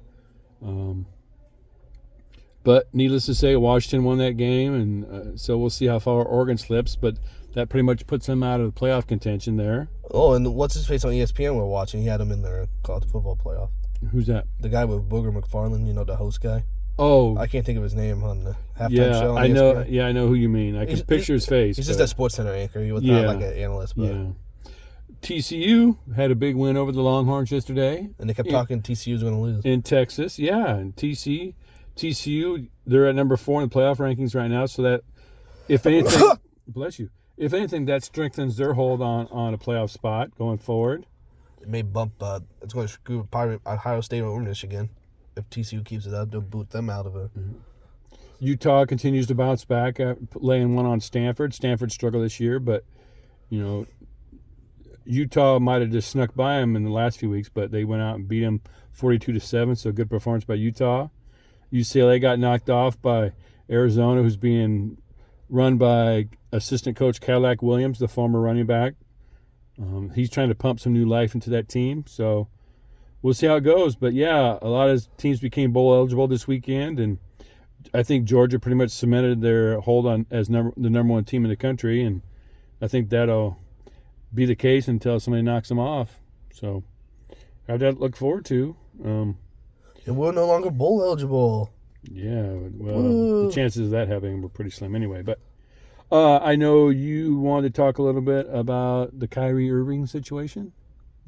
[SPEAKER 1] But needless to say, Washington won that game, and so we'll see how far Oregon slips. But that pretty much puts them out of the playoff contention there.
[SPEAKER 2] Oh, and what's his face on ESPN we're watching? He had him in their college football playoff.
[SPEAKER 1] Who's that?
[SPEAKER 2] The guy with Booger McFarland, the host guy.
[SPEAKER 1] Oh,
[SPEAKER 2] I can't think of his name on the halftime show.
[SPEAKER 1] I know. Yeah, I know who you mean. I can picture his face.
[SPEAKER 2] He's just a Sports Center anchor. He was not like an analyst. But.
[SPEAKER 1] Yeah. TCU had a big win over the Longhorns yesterday.
[SPEAKER 2] And they kept talking TCU's going to lose.
[SPEAKER 1] In Texas, yeah. And TCU, they're at number 4 in the playoff rankings right now. So that, if anything, bless you. If anything, that strengthens their hold on a playoff spot going forward.
[SPEAKER 2] It may bump. It's going to screw Ohio State over Michigan. If TCU keeps it up, they'll boot them out of it.
[SPEAKER 1] Mm-hmm. Utah continues to bounce back, laying one on Stanford. Stanford struggled this year, but, Utah might have just snuck by them in the last few weeks, but they went out and beat them 42-7, so good performance by Utah. UCLA got knocked off by Arizona, who's being run by assistant coach Cadillac Williams, the former running back. He's trying to pump some new life into that team, so we'll see how it goes. But, yeah, a lot of teams became bowl eligible this weekend, and I think Georgia pretty much cemented their hold on as the number 1 team in the country, and I think that'll be the case until somebody knocks them off. So, have that to look forward to.
[SPEAKER 2] And we're no longer bowl eligible.
[SPEAKER 1] Yeah, well, the chances of that happening were pretty slim anyway. But I know you wanted to talk a little bit about the Kyrie Irving situation.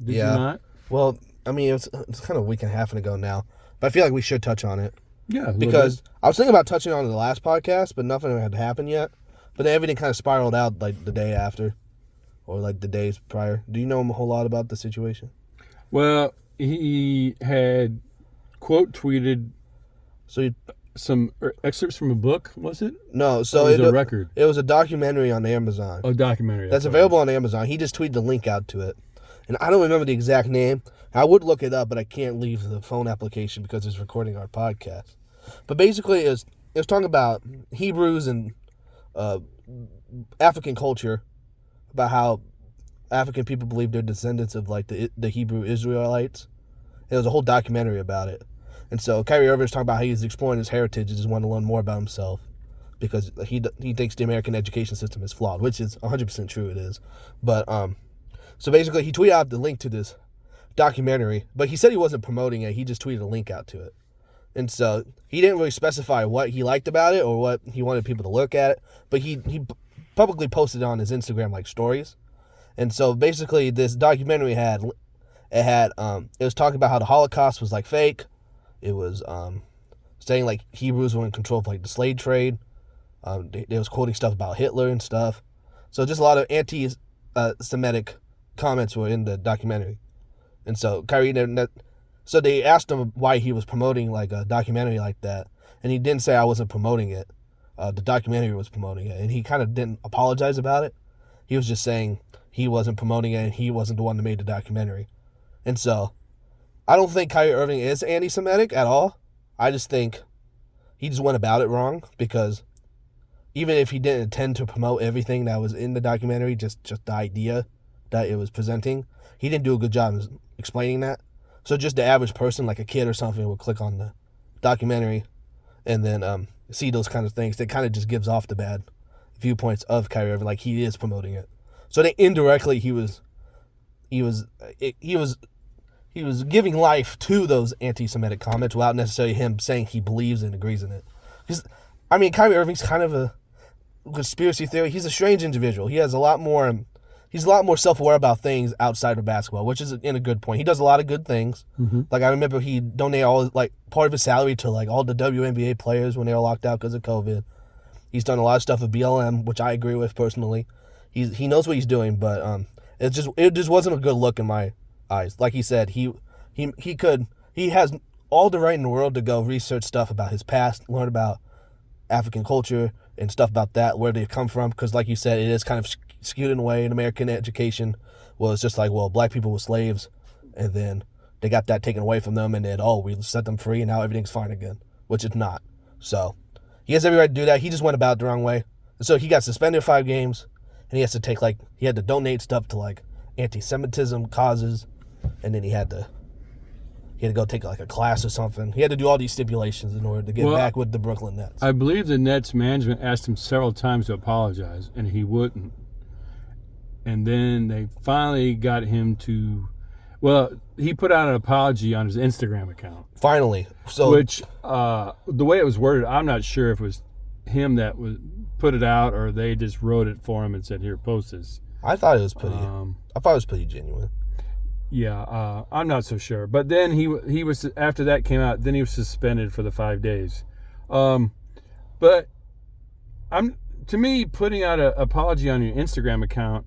[SPEAKER 1] Did you not?
[SPEAKER 2] Well, I mean, it's kind of a week and a half ago now, but I feel like we should touch on it.
[SPEAKER 1] Yeah,
[SPEAKER 2] because I was thinking about touching on it the last podcast, but nothing had happened yet. But then everything kind of spiraled out like the day after, or like the days prior. Do you know a whole lot about the situation?
[SPEAKER 1] Well, he had quote tweeted some excerpts from a book. Was it?
[SPEAKER 2] No, so
[SPEAKER 1] it was a record.
[SPEAKER 2] It was a documentary on Amazon.
[SPEAKER 1] A documentary
[SPEAKER 2] that's available on Amazon. He just tweeted the link out to it, and I don't remember the exact name. I would look it up, but I can't leave the phone application because it's recording our podcast. But basically, it was talking about Hebrews and African culture, about how African people believe they're descendants of like the Hebrew Israelites. It was a whole documentary about it. And so Kyrie Irving was talking about how he's exploring his heritage and just wanted to learn more about himself because he thinks the American education system is flawed, which is 100% true. It is. But so basically, he tweeted out the link to this documentary, but he said he wasn't promoting it. He just tweeted a link out to it. And so he didn't really specify what he liked about it or what he wanted people to look at it, but he publicly posted it on his Instagram like stories. And so basically this documentary it was talking about how the Holocaust was like fake. It was saying like Hebrews were in control of like the slave trade. They was quoting stuff about Hitler and stuff. So just a lot of anti-Semitic comments were in the documentary. And so so they asked him why he was promoting like a documentary like that, and he didn't say I wasn't promoting it. The documentary was promoting it, and he kind of didn't apologize about it. He was just saying he wasn't promoting it and he wasn't the one that made the documentary. And so I don't think Kyrie Irving is anti-Semitic at all. I just think he just went about it wrong, because even if he didn't intend to promote everything that was in the documentary, just the idea that it was presenting, he didn't do a good job of explaining that. So just the average person, like a kid or something, will click on the documentary and then see those kind of things. That kind of just gives off the bad viewpoints of Kyrie Irving, like he is promoting it. So they indirectly he was giving life to those anti-Semitic comments without necessarily him saying he believes and agrees in it. Because I mean, Kyrie Irving's kind of a conspiracy theory. He's a strange individual. He has a lot more. He's a lot more self-aware about things outside of basketball, which is in a good point. He does a lot of good things. Mm-hmm. Like I remember he donated all like part of his salary to like all the WNBA players when they were locked out because of COVID. He's done a lot of stuff with BLM, which I agree with personally. He knows what he's doing, but it just wasn't a good look in my eyes. Like he said, he has all the right in the world to go research stuff about his past, learn about African culture and stuff about that, where they've come from, because like you said, it is kind of skewed in a way. In American education was just like, well, black people were slaves and then they got that taken away from them, and then we set them free and now everything's fine again, which it's not. So he has every right to do that. He just went about it the wrong way. And so he got suspended 5 games, and he has to he had to donate stuff to like anti-Semitism causes, and then he had to go take like a class or something. He had to do all these stipulations in order to get back with the Brooklyn Nets.
[SPEAKER 1] I believe the Nets management asked him several times to apologize, and he wouldn't. And then they finally got him to, he put out an apology on his Instagram account.
[SPEAKER 2] Finally.
[SPEAKER 1] Which, the way it was worded, I'm not sure if it was him that put it out or they just wrote it for him and said, here, post this.
[SPEAKER 2] I thought it was pretty genuine.
[SPEAKER 1] Yeah, I'm not so sure. But then he was, after that came out, then he was suspended for the 5 days. But to me, putting out an apology on your Instagram account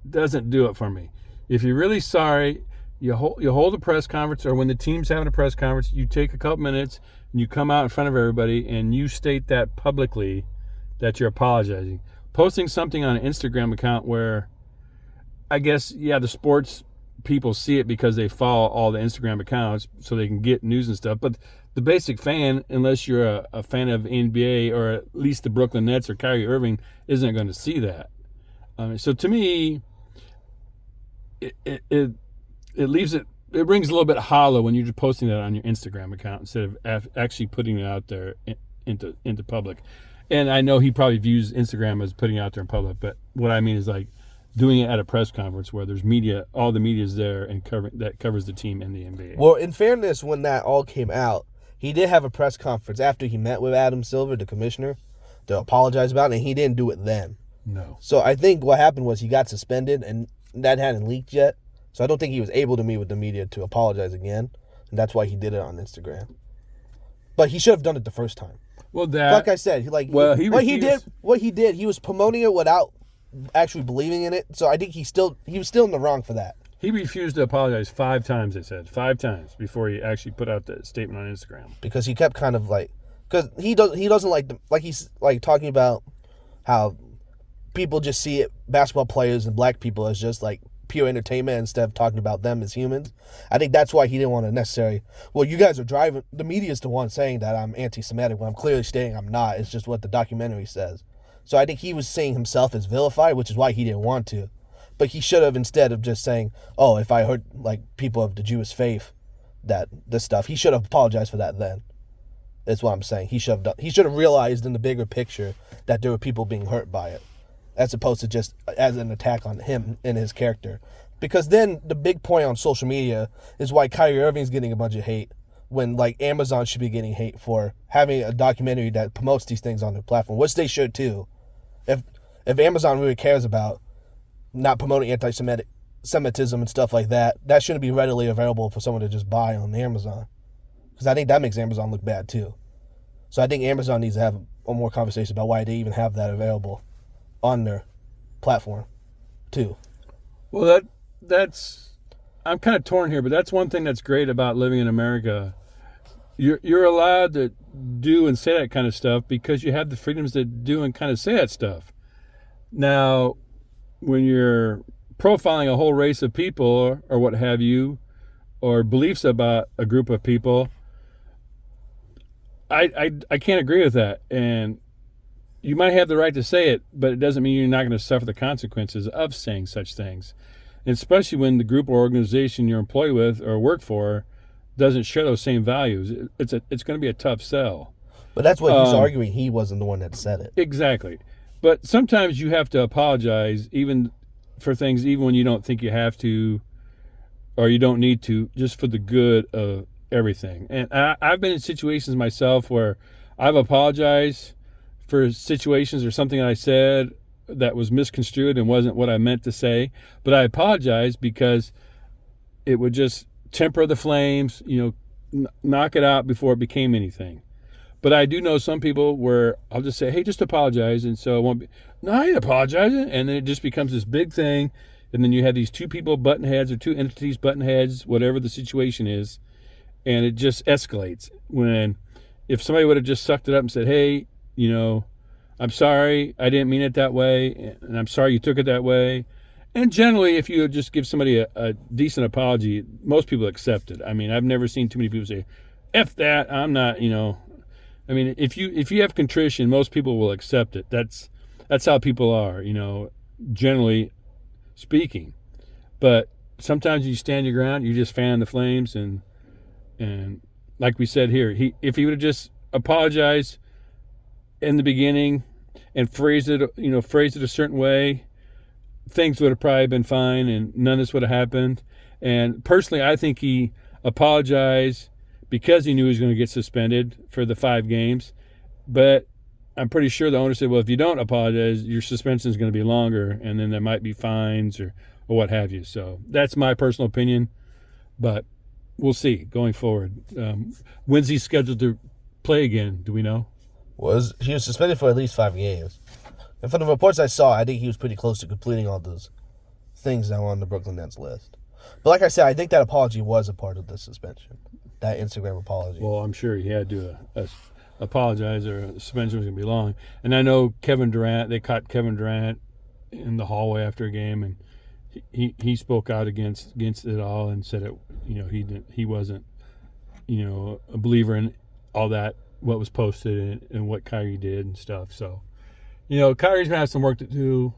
[SPEAKER 1] doesn't do it for me. If you're really sorry, you hold a press conference, or when the team's having a press conference, you take a couple minutes and you come out in front of everybody and you state that publicly that you're apologizing. Posting something on an Instagram account where, I guess, the sports people see it because they follow all the Instagram accounts so they can get news and stuff. But the basic fan, unless you're a fan of NBA or at least the Brooklyn Nets or Kyrie Irving, isn't going to see that. So to me, it leaves it rings a little bit hollow when you're just posting that on your Instagram account instead of actually putting it out there into public. And I know he probably views Instagram as putting it out there in public, but what I mean is like doing it at a press conference where there's media, all the media is there and that covers the team and the NBA.
[SPEAKER 2] Well, in fairness, when that all came out, he did have a press conference after he met with Adam Silver, the commissioner, to apologize about it, and he didn't do it then.
[SPEAKER 1] No.
[SPEAKER 2] So I think what happened was he got suspended, and that hadn't leaked yet. So I don't think he was able to meet with the media to apologize again, and that's why he did it on Instagram. But he should have done it the first time.
[SPEAKER 1] Well,
[SPEAKER 2] like I said, what he did, he was promoting it without actually believing in it. So I think he was still in the wrong for that.
[SPEAKER 1] He refused to apologize 5 times, they said. 5 times before he actually put out the statement on Instagram.
[SPEAKER 2] Because he kept kind of because he doesn't like he's like talking about how people just see basketball players and black people as just like pure entertainment instead of talking about them as humans. I think that's why he didn't want to necessarily, you guys are driving, the media's the one saying that I'm anti-Semitic when I'm clearly stating I'm not. It's just what the documentary says. So I think he was seeing himself as vilified, which is why he didn't want to. But he should have, instead of just saying, if I hurt like people of the Jewish faith, that this stuff, he should have apologized for that then. That's what I'm saying. He should have realized in the bigger picture that there were people being hurt by it, as opposed to just as an attack on him and his character. Because then the big point on social media is why Kyrie Irving's getting a bunch of hate, when like Amazon should be getting hate for having a documentary that promotes these things on their platform, which they should too. If Amazon really cares about not promoting anti-Semitism and stuff like that, that shouldn't be readily available for someone to just buy on Amazon. Because I think that makes Amazon look bad too. So I think Amazon needs to have a more conversation about why they even have that available on their platform too.
[SPEAKER 1] Well, that's I'm kind of torn here, but that's one thing that's great about living in America. You're allowed to do and say that kind of stuff because you have the freedoms to do and kind of say that stuff. Now, when you're profiling a whole race of people or what have you, or beliefs about a group of people, I can't agree with that. And you might have the right to say it, but it doesn't mean you're not going to suffer the consequences of saying such things. And especially when the group or organization you're employed with or work for doesn't share those same values. It's going to be a tough sell.
[SPEAKER 2] But that's what he's arguing. He wasn't the one that said it.
[SPEAKER 1] Exactly. But sometimes you have to apologize even for things, even when you don't think you have to or you don't need to, just for the good of everything. And I've been in situations myself where I've apologized for situations or something I said that was misconstrued and wasn't what I meant to say. But I apologized because it would just temper the flames, knock it out before it became anything. But I do know some people where I'll just say, hey, just apologize. And so it won't be, no, I ain't apologizing. And then it just becomes this big thing. And then you have these two people button heads or two entities button heads, whatever the situation is. And it just escalates. When if somebody would have just sucked it up and said, hey, I'm sorry, I didn't mean it that way. And I'm sorry you took it that way. And generally, if you just give somebody a decent apology, most people accept it. I mean, I've never seen too many people say, F that, I'm not, I mean, if you have contrition, most people will accept it. That's how people are, generally speaking. But sometimes you stand your ground, you just fan the flames, and like we said here, if he would have just apologized in the beginning and phrased it a certain way, things would have probably been fine and none of this would have happened. And personally, I think he apologized because he knew he was going to get suspended for the 5 games. But I'm pretty sure the owner said, well, if you don't apologize, your suspension is going to be longer, and then there might be fines or what have you. So that's my personal opinion. But we'll see going forward. When's he scheduled to play again? Do we know?
[SPEAKER 2] He was suspended for at least 5 games. And from the reports I saw, I think he was pretty close to completing all those things that were on the Brooklyn Nets list. But like I said, I think that apology was a part of the suspension. That Instagram apology.
[SPEAKER 1] Well, I'm sure he had to apologize or the suspension was going to be long. And I know Kevin Durant, they caught Kevin Durant in the hallway after a game, and he spoke out against it all and said he wasn't a believer in all that, what was posted and what Kyrie did and stuff. So Kyrie's going to have some work to do,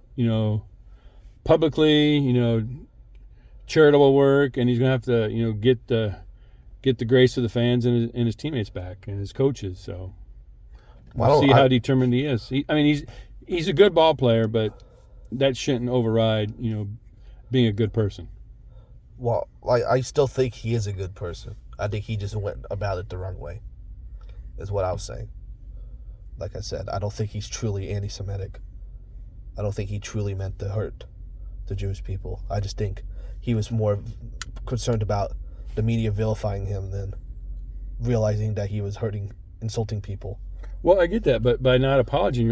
[SPEAKER 1] publicly, charitable work, and he's going to have to, get the grace of the fans and his teammates back and his coaches. So we'll see how determined he is. He's a good ball player, but that shouldn't override, being a good person.
[SPEAKER 2] Well, I still think he is a good person. I think he just went about it the wrong way, is what I was saying. Like I said, I don't think he's truly anti-Semitic. I don't think he truly meant to hurt the Jewish people. I just think he was more concerned about the media vilifying him than realizing that he was insulting people.
[SPEAKER 1] Well, I get that, but by not apologizing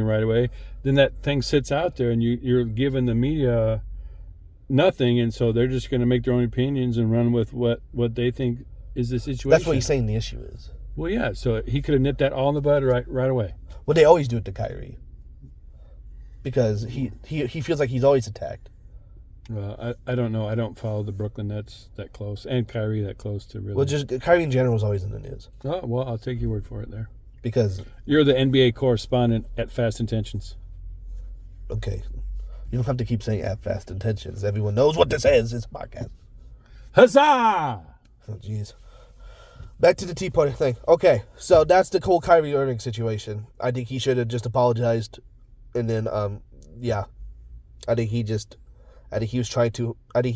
[SPEAKER 1] right away, then that thing sits out there and you're giving the media nothing, and so they're just going to make their own opinions and run with what they think is the situation.
[SPEAKER 2] That's what he's saying the issue is.
[SPEAKER 1] Well, yeah, so he could have nipped that all in the bud right away.
[SPEAKER 2] Well, they always do it to Kyrie because he feels like he's always attacked.
[SPEAKER 1] Well, I don't know. I don't follow the Brooklyn Nets that close and Kyrie that close to really.
[SPEAKER 2] Well, just Kyrie in general is always in the news.
[SPEAKER 1] Oh, well, I'll take your word for it there.
[SPEAKER 2] Because
[SPEAKER 1] you're the NBA correspondent at Fast Intentions.
[SPEAKER 2] Okay. You don't have to keep saying at Fast Intentions. Everyone knows what this is. It's a podcast.
[SPEAKER 1] Huzzah!
[SPEAKER 2] Oh, jeez. Back to the Tea Party thing. Okay, so that's the whole Kyrie Irving situation. I think he should have just apologized. And then, I think he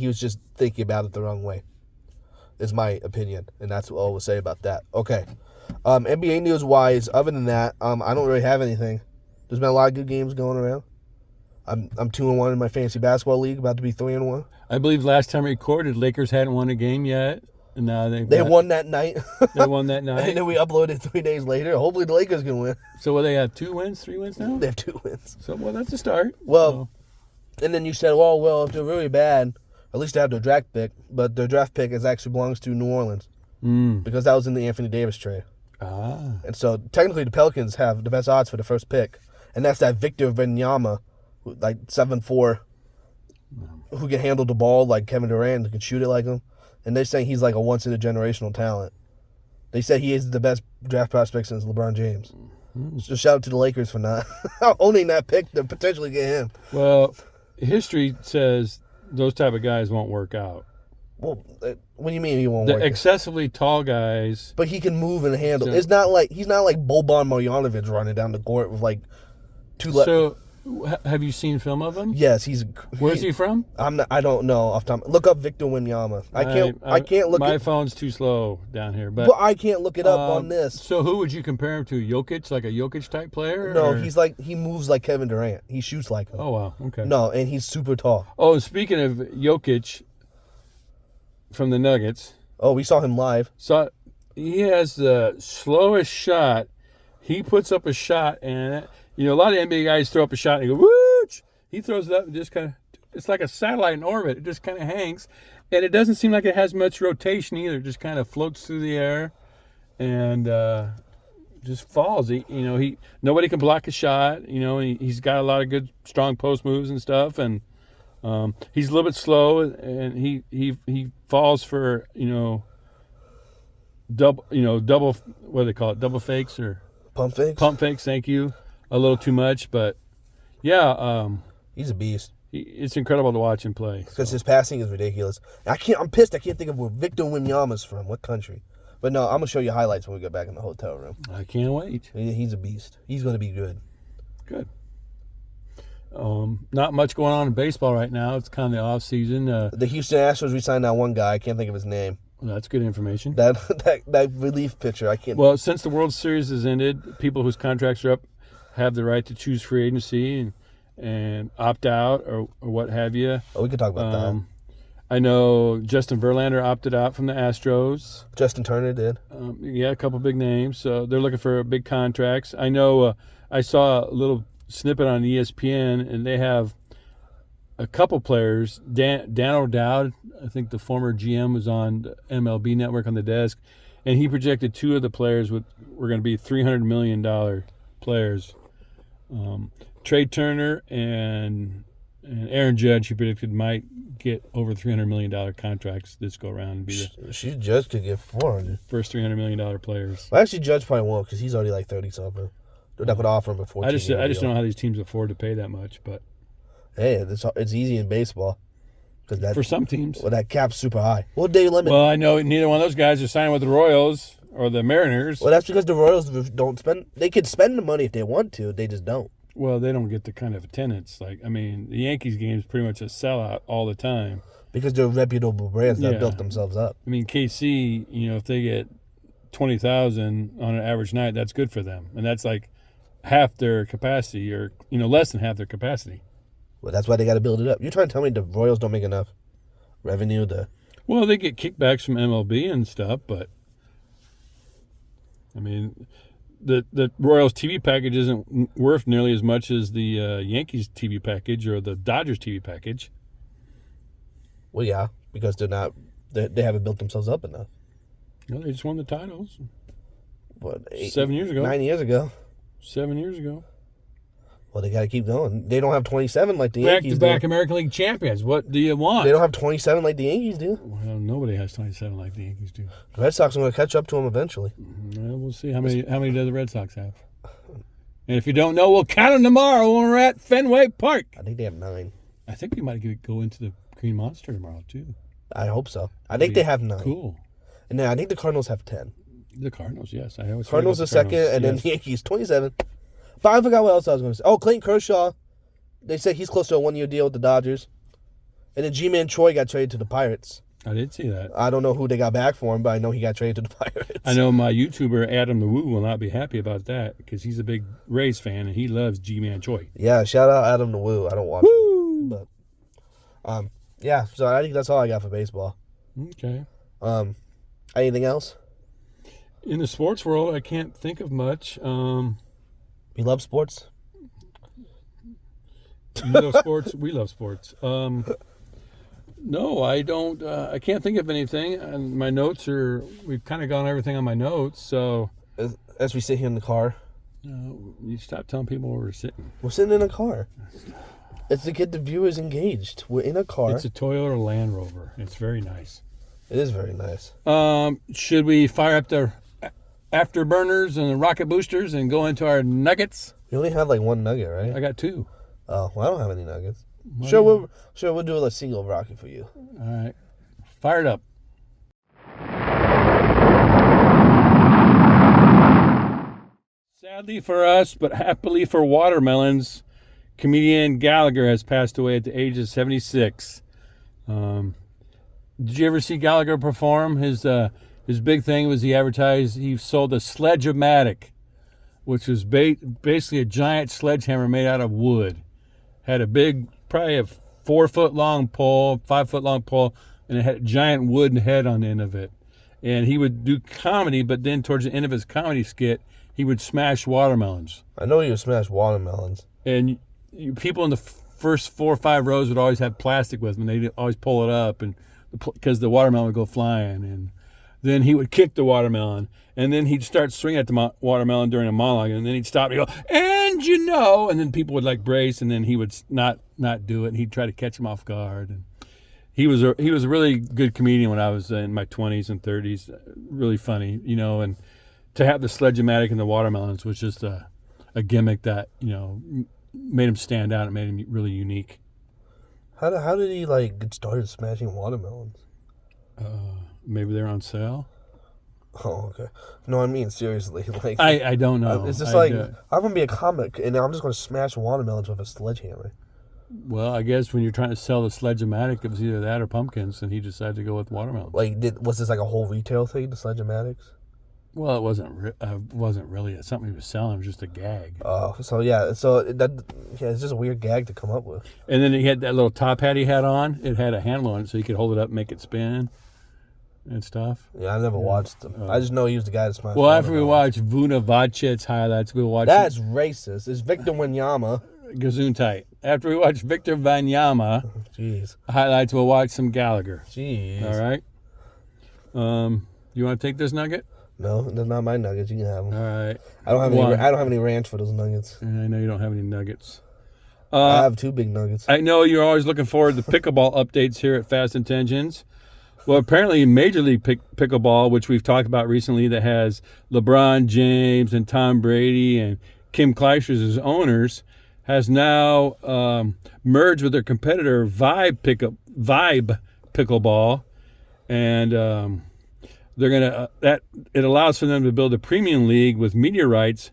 [SPEAKER 2] was just thinking about it the wrong way. is my opinion, and that's what I will say about that. Okay. NBA news-wise, other than that, I don't really have anything. There's been a lot of good games going around. I'm 2-1 in my fantasy basketball league, about to be 3-1.
[SPEAKER 1] I believe last time we recorded, Lakers hadn't won a game yet. And now
[SPEAKER 2] they won that night.
[SPEAKER 1] They won that night.
[SPEAKER 2] And then we uploaded 3 days later. Hopefully the Lakers can win.
[SPEAKER 1] So what, they have 2 wins, 3 wins now?
[SPEAKER 2] They have 2 wins.
[SPEAKER 1] So, well, that's a start.
[SPEAKER 2] Well, and then you said, well, if they're really bad, at least they have their draft pick. But their draft pick actually belongs to New Orleans. Because that was in the Anthony Davis trade. And so technically the Pelicans have the best odds for the first pick. And that's that Victor Wembanyama, like 7'4", who can handle the ball like Kevin Durant, who can shoot it like him. And they're saying he's like a once-in-a-generational talent. They said he is the best draft prospect since LeBron James. So shout out to the Lakers for not owning that pick to potentially get him.
[SPEAKER 1] Well, history says those type of guys won't work out.
[SPEAKER 2] Well, what do you mean he won't
[SPEAKER 1] The
[SPEAKER 2] work?
[SPEAKER 1] excessively tall guys.
[SPEAKER 2] But he can move and handle. It's not like he's not like Boban Marjanovic running down the court with like 2 left.
[SPEAKER 1] So, have you seen film of him?
[SPEAKER 2] Yes,
[SPEAKER 1] Where's he from?
[SPEAKER 2] I don't know off time. Look up Victor Wembanyama. I can't look.
[SPEAKER 1] My phone's too slow down here, but
[SPEAKER 2] I can't look it up on this.
[SPEAKER 1] So who would you compare him to? Jokic, like a Jokic type player?
[SPEAKER 2] No,
[SPEAKER 1] or?
[SPEAKER 2] he moves like Kevin Durant. He shoots like him.
[SPEAKER 1] Oh wow, okay.
[SPEAKER 2] No, and he's super tall.
[SPEAKER 1] Oh, speaking of Jokic from the Nuggets.
[SPEAKER 2] Oh, we saw him live.
[SPEAKER 1] So he has the slowest shot. He puts up a shot, and a lot of NBA guys throw up a shot and go, whoosh! He throws it up and just kind of, it's like a satellite in orbit. It just kind of hangs, and it doesn't seem like it has much rotation either. It just kind of floats through the air, and just falls. Nobody can block a shot. He's got a lot of good, strong post moves and stuff, and he's a little bit slow, and he falls for double what do they call it, double fakes or
[SPEAKER 2] pump fakes.
[SPEAKER 1] Pump fakes, thank you. A little too much, but yeah,
[SPEAKER 2] he's a beast.
[SPEAKER 1] It's incredible to watch him play
[SPEAKER 2] because his passing is ridiculous. I'm pissed. I can't think of where Victor Wembanyama's from. What country? But no, I'm gonna show you highlights when we get back in the hotel room.
[SPEAKER 1] I can't wait.
[SPEAKER 2] He's a beast. He's gonna be good.
[SPEAKER 1] Good. Not much going on in baseball right now. It's kind of the off season.
[SPEAKER 2] The Houston Astros re-signed that one guy. I can't think of his name.
[SPEAKER 1] Well, that's good information.
[SPEAKER 2] That relief pitcher. I can't.
[SPEAKER 1] Well, since the World Series has ended, people whose contracts are up have the right to choose free agency and opt out or what have you.
[SPEAKER 2] Oh, we could talk about that.
[SPEAKER 1] I know Justin Verlander opted out from the Astros.
[SPEAKER 2] Justin Turner did.
[SPEAKER 1] A couple big names. So they're looking for big contracts. I know I saw a little snippet on ESPN, and they have a couple players. Dan O'Dowd, I think the former GM, was on the MLB Network on the desk, and he projected 2 of the players were going to be $300 million players. Trey Turner and Aaron Judge, he predicted, might get over $300 million contracts this go around and be
[SPEAKER 2] the Judge could get 400.
[SPEAKER 1] First $300 million players.
[SPEAKER 2] Well, actually, Judge probably won't because he's already like 30 something. They're not going to offer him a 14.
[SPEAKER 1] I just don't know how these teams afford to pay that much, but
[SPEAKER 2] hey, it's easy in baseball because
[SPEAKER 1] for some teams,
[SPEAKER 2] well, that cap's super high. Well, Dave Lemon.
[SPEAKER 1] Well, I know neither one of those guys are signing with the Royals or the Mariners.
[SPEAKER 2] Well, that's because the Royals don't spend. They could spend the money if they want to. They just don't.
[SPEAKER 1] Well, they don't get the kind of attendance. The Yankees game is pretty much a sellout all the time
[SPEAKER 2] because they're reputable brands that built themselves up.
[SPEAKER 1] KC, if they get 20,000 on an average night, that's good for them, and that's like half their capacity, or less than half their capacity.
[SPEAKER 2] Well, that's why they got to build it up. You're trying to tell me the Royals don't make enough revenue to?
[SPEAKER 1] Well, they get kickbacks from MLB and stuff, but the Royals TV package isn't worth nearly as much as the Yankees TV package or the Dodgers TV package.
[SPEAKER 2] Well, yeah, because they're not. They haven't built themselves up enough.
[SPEAKER 1] No, they just won the titles.
[SPEAKER 2] What?
[SPEAKER 1] 7 years ago.
[SPEAKER 2] 9 years ago.
[SPEAKER 1] 7 years ago.
[SPEAKER 2] Well, they got to keep going. They don't have 27 like the Yankees do.
[SPEAKER 1] Back-to-back American League champions. What do you want?
[SPEAKER 2] They don't have 27 like the Yankees do.
[SPEAKER 1] Well, nobody has 27 like the Yankees do.
[SPEAKER 2] The Red Sox are going to catch up to them eventually.
[SPEAKER 1] Well, we'll see. How many do the Red Sox have? And if you don't know, we'll count them tomorrow when we're at Fenway Park.
[SPEAKER 2] I think they have 9.
[SPEAKER 1] I think we might go into the Green Monster tomorrow, too.
[SPEAKER 2] I hope so. I think they have 9.
[SPEAKER 1] Cool.
[SPEAKER 2] And then I think the Cardinals have 10.
[SPEAKER 1] The Cardinals, yes.
[SPEAKER 2] Cardinals are second, and then the Yankees 27. But I forgot what else I was going to say. Oh, Clayton Kershaw. They said he's close to a 1-year deal with the Dodgers. And then G-Man Troy got traded to the Pirates.
[SPEAKER 1] I did see that.
[SPEAKER 2] I don't know who they got back for him, but I know he got traded to the Pirates.
[SPEAKER 1] I know my YouTuber Adam the Woo will not be happy about that because he's a big Rays fan and he loves G-Man Choi.
[SPEAKER 2] Yeah, shout out Adam the Woo. I don't watch him, but yeah. So I think that's all I got for baseball.
[SPEAKER 1] Okay.
[SPEAKER 2] Anything else?
[SPEAKER 1] In the sports world, I can't think of much.
[SPEAKER 2] You love sports?
[SPEAKER 1] You love sports. We love sports. No, I don't. I can't think of anything. And my notes are. We've kind of gone everything on my notes. So
[SPEAKER 2] As we sit here in the car,
[SPEAKER 1] you stop telling people where we're sitting.
[SPEAKER 2] we're sitting in a car. It's to get the viewers engaged. We're in a car.
[SPEAKER 1] It's a Toyota Landrover. It's very nice.
[SPEAKER 2] It is very nice.
[SPEAKER 1] Should we fire up the afterburners and the rocket boosters and go into our nuggets?
[SPEAKER 2] You only had like one nugget, right?
[SPEAKER 1] I got 2.
[SPEAKER 2] Oh, well, I don't have any nuggets.
[SPEAKER 1] Well,
[SPEAKER 2] Sure, we'll do a single rocket for you.
[SPEAKER 1] All right. Fire it up. Sadly for us, but happily for watermelons, comedian Gallagher has passed away at the age of 76. Did you ever see Gallagher perform? His big thing was he sold a Sledge-O-Matic, which was basically a giant sledgehammer made out of wood. Had a big, probably a 4-foot long pole, 5-foot long pole, and it had a giant wooden head on the end of it. And he would do comedy, but then towards the end of his comedy skit, he would smash watermelons.
[SPEAKER 2] I know you smash watermelons.
[SPEAKER 1] And people in the first 4 or 5 rows would always have plastic with them. They'd always pull it up, and because the watermelon would go flying. And then he would kick the watermelon, and then he'd start swinging at the watermelon during a monologue, and then he'd stop and go, and and then people would like brace, and then he would not do it, and he'd try to catch him off guard. And he was a really good comedian when I was in my 20s and 30s, really funny, and to have the Sledge-O-Matic and the watermelons was just a gimmick that made him stand out and made him really unique.
[SPEAKER 2] How did he get started smashing watermelons?
[SPEAKER 1] Maybe they're on sale.
[SPEAKER 2] Oh, okay. No, I mean seriously.
[SPEAKER 1] I don't know.
[SPEAKER 2] It's just I'm gonna be a comic and I'm just gonna smash watermelons with a sledgehammer.
[SPEAKER 1] Well, I guess when you're trying to sell the Sledge-O-Matic, it was either that or pumpkins, and he decided to go with watermelons.
[SPEAKER 2] Was this a whole retail thing, the Sledge-O-Matics?
[SPEAKER 1] Well, it wasn't really something he was selling. It was just a gag.
[SPEAKER 2] Oh, so yeah. It's just a weird gag to come up with.
[SPEAKER 1] And then he had that little top hat he had on. It had a handle on it, so he could hold it up and make it spin and stuff.
[SPEAKER 2] Yeah, I never watched him. I just know he was the guy that smashed.
[SPEAKER 1] Well, after we watched Vuna Vacet's highlights, we watched...
[SPEAKER 2] That's racist. It's Victor Wanyama.
[SPEAKER 1] Gesundheit. After we watch Victor Wanyama highlights, we'll watch some Gallagher.
[SPEAKER 2] Jeez.
[SPEAKER 1] All right. You want to take this nugget?
[SPEAKER 2] No, they're not my nuggets. You can have them.
[SPEAKER 1] All right.
[SPEAKER 2] I don't have any ranch for those nuggets.
[SPEAKER 1] And I know you don't have any nuggets.
[SPEAKER 2] I have 2 big nuggets.
[SPEAKER 1] I know you're always looking forward to pickleball updates here at Fast Intentions. Well, apparently Major League Pickleball, which we've talked about recently, that has LeBron James and Tom Brady and Kim Clijsters as owners, has now merged with their competitor Vibe Pickleball, and they're gonna it allows for them to build a premium league with media rights,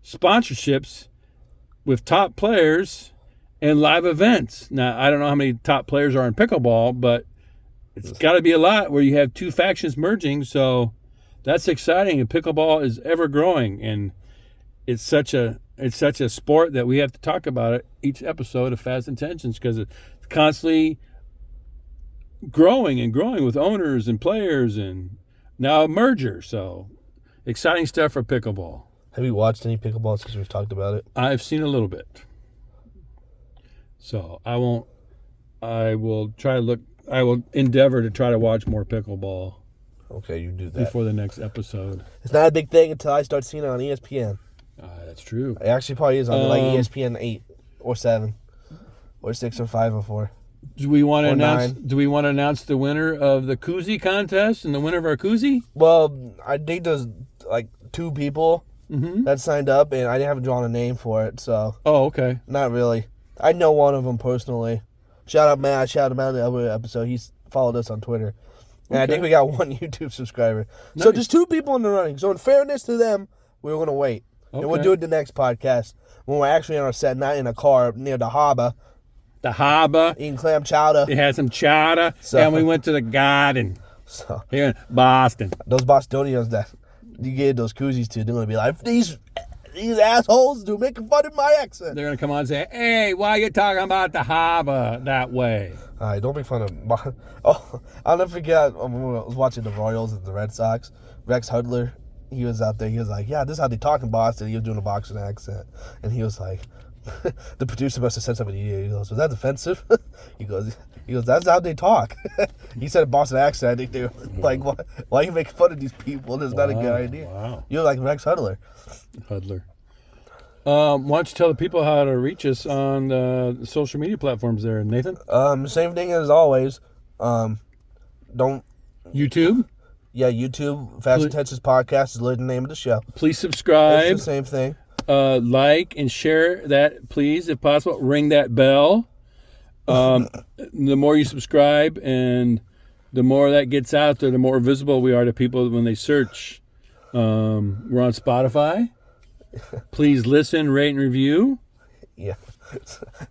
[SPEAKER 1] sponsorships, with top players and live events. Now, I don't know how many top players are in pickleball, but it's got to be a lot where you have 2 factions merging. So that's exciting, and pickleball is ever growing, and it's such a sport that we have to talk about it each episode of Fast Intentions because it's constantly growing and growing with owners and players and now a merger. So exciting stuff for pickleball.
[SPEAKER 2] Have you watched any pickleball since we've talked about it?
[SPEAKER 1] I've seen a little bit. So I will endeavor to try to watch more pickleball.
[SPEAKER 2] Okay, you do that.
[SPEAKER 1] Before the next episode.
[SPEAKER 2] It's not a big thing until I start seeing it on ESPN.
[SPEAKER 1] That's true.
[SPEAKER 2] It actually probably is on ESPN 8 or 7 or 6 or 5 or 4.
[SPEAKER 1] Do we want to announce?
[SPEAKER 2] 9.
[SPEAKER 1] Do we want to announce the winner of the koozie contest and the winner of our koozie?
[SPEAKER 2] Well, I think there's 2 people that signed up, and I haven't drawn a name for it. So.
[SPEAKER 1] Oh, okay.
[SPEAKER 2] Not really. I know one of them personally. Shout out Matt. Shout out in the other episode. He's followed us on Twitter. And I think we got 1 YouTube subscriber. Nice. So just 2 people in the running. So in fairness to them, we're going to wait. Okay. And we'll do it the next podcast when we're actually on our set, not in a car near the harbor.
[SPEAKER 1] the harbor.
[SPEAKER 2] Eating clam chowder.
[SPEAKER 1] They had some chowder, and we went to the garden here in Boston.
[SPEAKER 2] Those Bostonians that you gave those koozies to, they're going to be like, these assholes do making fun of my accent.
[SPEAKER 1] They're going to come on and say, hey, why are you talking about the harbor that way?
[SPEAKER 2] All right, don't make fun of... Oh, I'll never forget when I was watching the Royals and the Red Sox. Rex Hudler, he was out there. He was like, yeah, this is how they talk in Boston. He was doing a Boston accent. And he was like, the producer must have said something to you. He goes, was that offensive? He goes, that's how they talk. He said a Boston accent. I think they were like, why are you making fun of these people? That's not a good idea.
[SPEAKER 1] Wow.
[SPEAKER 2] You're like Rex Hudler.
[SPEAKER 1] Why don't you tell the people how to reach us on the social media platforms there, Nathan?
[SPEAKER 2] Same thing as always. Don't...
[SPEAKER 1] YouTube?
[SPEAKER 2] Yeah, YouTube. Fast and Texas Podcast is the name of the show.
[SPEAKER 1] Please subscribe.
[SPEAKER 2] It's the same thing.
[SPEAKER 1] Like and share that, please, if possible. Ring that bell. The more you subscribe and the more that gets out there, the more visible we are to people when they search. We're on Spotify. Please listen, rate, and review.
[SPEAKER 2] Yeah.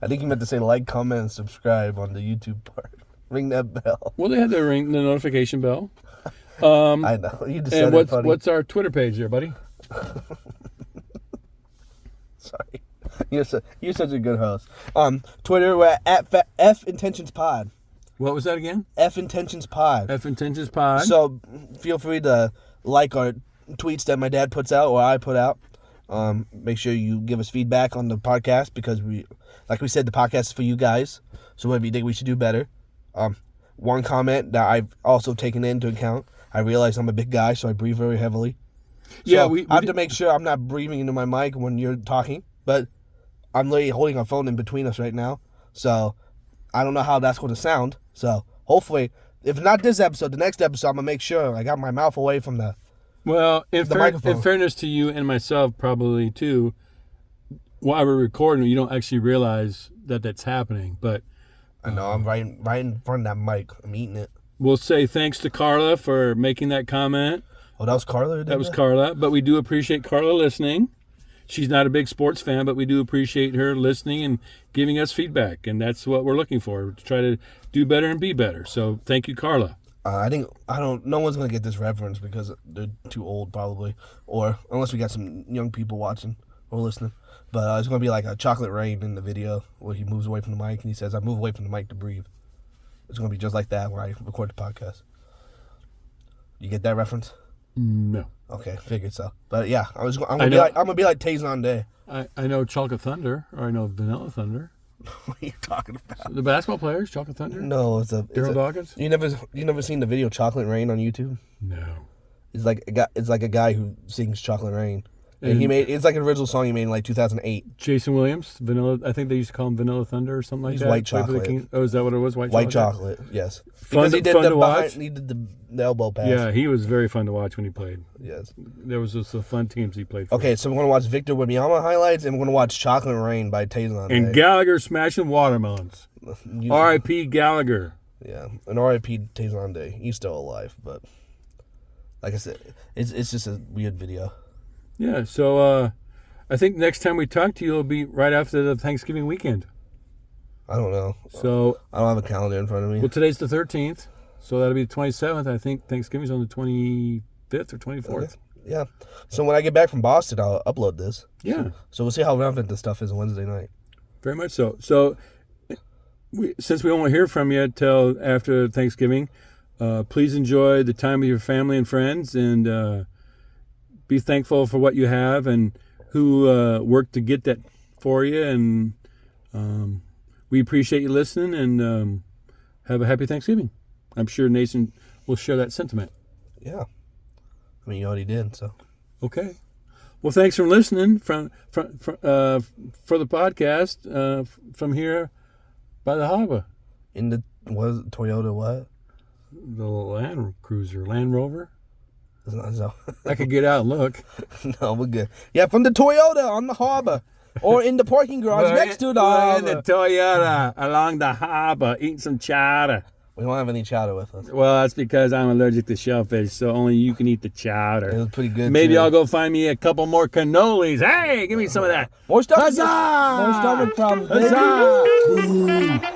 [SPEAKER 2] I think you meant to say like, comment, and subscribe on the YouTube part. Ring that bell.
[SPEAKER 1] Well, they had to ring the notification bell.
[SPEAKER 2] I know. You just said it funny.
[SPEAKER 1] What's our Twitter page there, buddy?
[SPEAKER 2] Sorry. You're such a good host. Twitter, we're at F Intentions Pod.
[SPEAKER 1] What was that again?
[SPEAKER 2] F Intentions Pod.
[SPEAKER 1] F Intentions Pod.
[SPEAKER 2] So feel free to like our tweets that my dad puts out or I put out. Make sure you give us feedback on the podcast because like we said, the podcast is for you guys. So whatever you think we should do better. One comment that I've also taken into account. I realize I'm a big guy, so I breathe very heavily.
[SPEAKER 1] Yeah,
[SPEAKER 2] so I have to make sure I'm not breathing into my mic when you're talking, but I'm literally holding a phone in between us right now. So I don't know how that's going to sound. So hopefully, if not this episode, the next episode, I'm going to make sure I got my mouth away from the microphone.
[SPEAKER 1] In fairness to you and myself, probably too, while we're recording, you don't actually realize that that's happening. But
[SPEAKER 2] I know, I'm right in front of that mic. I'm eating it.
[SPEAKER 1] We'll say thanks to Carla for making that comment.
[SPEAKER 2] Oh, that was Carla?
[SPEAKER 1] That was Carla. But we do appreciate Carla listening. She's not a big sports fan, but we do appreciate her listening and giving us feedback. And that's what we're looking for, to try to do better and be better. So thank you, Carla.
[SPEAKER 2] No one's going to get this reference because they're too old probably. Or unless we got some young people watching or listening. But it's going to be like a Chocolate Rain in the video where he moves away from the mic and he says, I move away from the mic to breathe. It's going to be just like that when I record the podcast. You get that reference?
[SPEAKER 1] No.
[SPEAKER 2] Okay, figured so. But yeah, I'm gonna be like Tazon Day.
[SPEAKER 1] I know Chocolate Thunder, or I know Vanilla Thunder.
[SPEAKER 2] What are you talking about?
[SPEAKER 1] The basketball players, Chocolate Thunder?
[SPEAKER 2] No,
[SPEAKER 1] Daryl Dawkins?
[SPEAKER 2] You never seen the video Chocolate Rain on YouTube?
[SPEAKER 1] No.
[SPEAKER 2] It's like a guy who sings Chocolate Rain. And it's like an original song he made in like 2008.
[SPEAKER 1] Jason Williams, Vanilla. I think they used to call him Vanilla Thunder or something like that.
[SPEAKER 2] White chocolate.
[SPEAKER 1] Oh, is that what it was? White
[SPEAKER 2] chocolate. Yes.
[SPEAKER 1] Fun to watch.
[SPEAKER 2] He did the elbow pass.
[SPEAKER 1] Yeah, he was very fun to watch when he played.
[SPEAKER 2] Yes.
[SPEAKER 1] There was just some fun teams he played for.
[SPEAKER 2] Okay, so we're gonna watch Victor Wembanyama highlights, and we're gonna watch Chocolate Rain by Tazon.
[SPEAKER 1] And Gallagher smashing watermelons. R.I.P. Gallagher.
[SPEAKER 2] Yeah, and R.I.P. Tazon Day. He's still alive, but like I said, it's just a weird video.
[SPEAKER 1] Yeah, so I think next time we talk to you will be right after the Thanksgiving weekend.
[SPEAKER 2] I don't know.
[SPEAKER 1] So
[SPEAKER 2] I don't have a calendar in front of me.
[SPEAKER 1] Well, today's the 13th, so that'll be the 27th. I think Thanksgiving's on the 25th or 24th.
[SPEAKER 2] Okay. Yeah. So when I get back from Boston, I'll upload this.
[SPEAKER 1] Yeah.
[SPEAKER 2] So we'll see how relevant this stuff is on Wednesday night.
[SPEAKER 1] Very much so. So since we won't hear from you till after Thanksgiving, please enjoy the time with your family and friends, and be thankful for what you have and who worked to get that for you. And we appreciate you listening, and have a happy Thanksgiving. I'm sure Nathan will share that sentiment.
[SPEAKER 2] Yeah. I mean, you already did, so.
[SPEAKER 1] Okay. Well, thanks for listening for the podcast from here by the harbor.
[SPEAKER 2] In the Toyota what?
[SPEAKER 1] The Land Rover.
[SPEAKER 2] So.
[SPEAKER 1] I could get out and look.
[SPEAKER 2] No, we're good. Yeah, from the Toyota on the harbor. Or in the parking garage next to the harbor.
[SPEAKER 1] In the Toyota along the harbor, eating some chowder.
[SPEAKER 2] We don't have any chowder with us.
[SPEAKER 1] Well, that's because I'm allergic to shellfish, so only you can eat the
[SPEAKER 2] It
[SPEAKER 1] chowder.
[SPEAKER 2] was pretty good.
[SPEAKER 1] Maybe
[SPEAKER 2] too.
[SPEAKER 1] I'll go find me a couple more cannolis. Hey, give me some of that.
[SPEAKER 2] More stuff.
[SPEAKER 1] Huzzah!
[SPEAKER 2] More stomach problems.
[SPEAKER 1] Huzzah!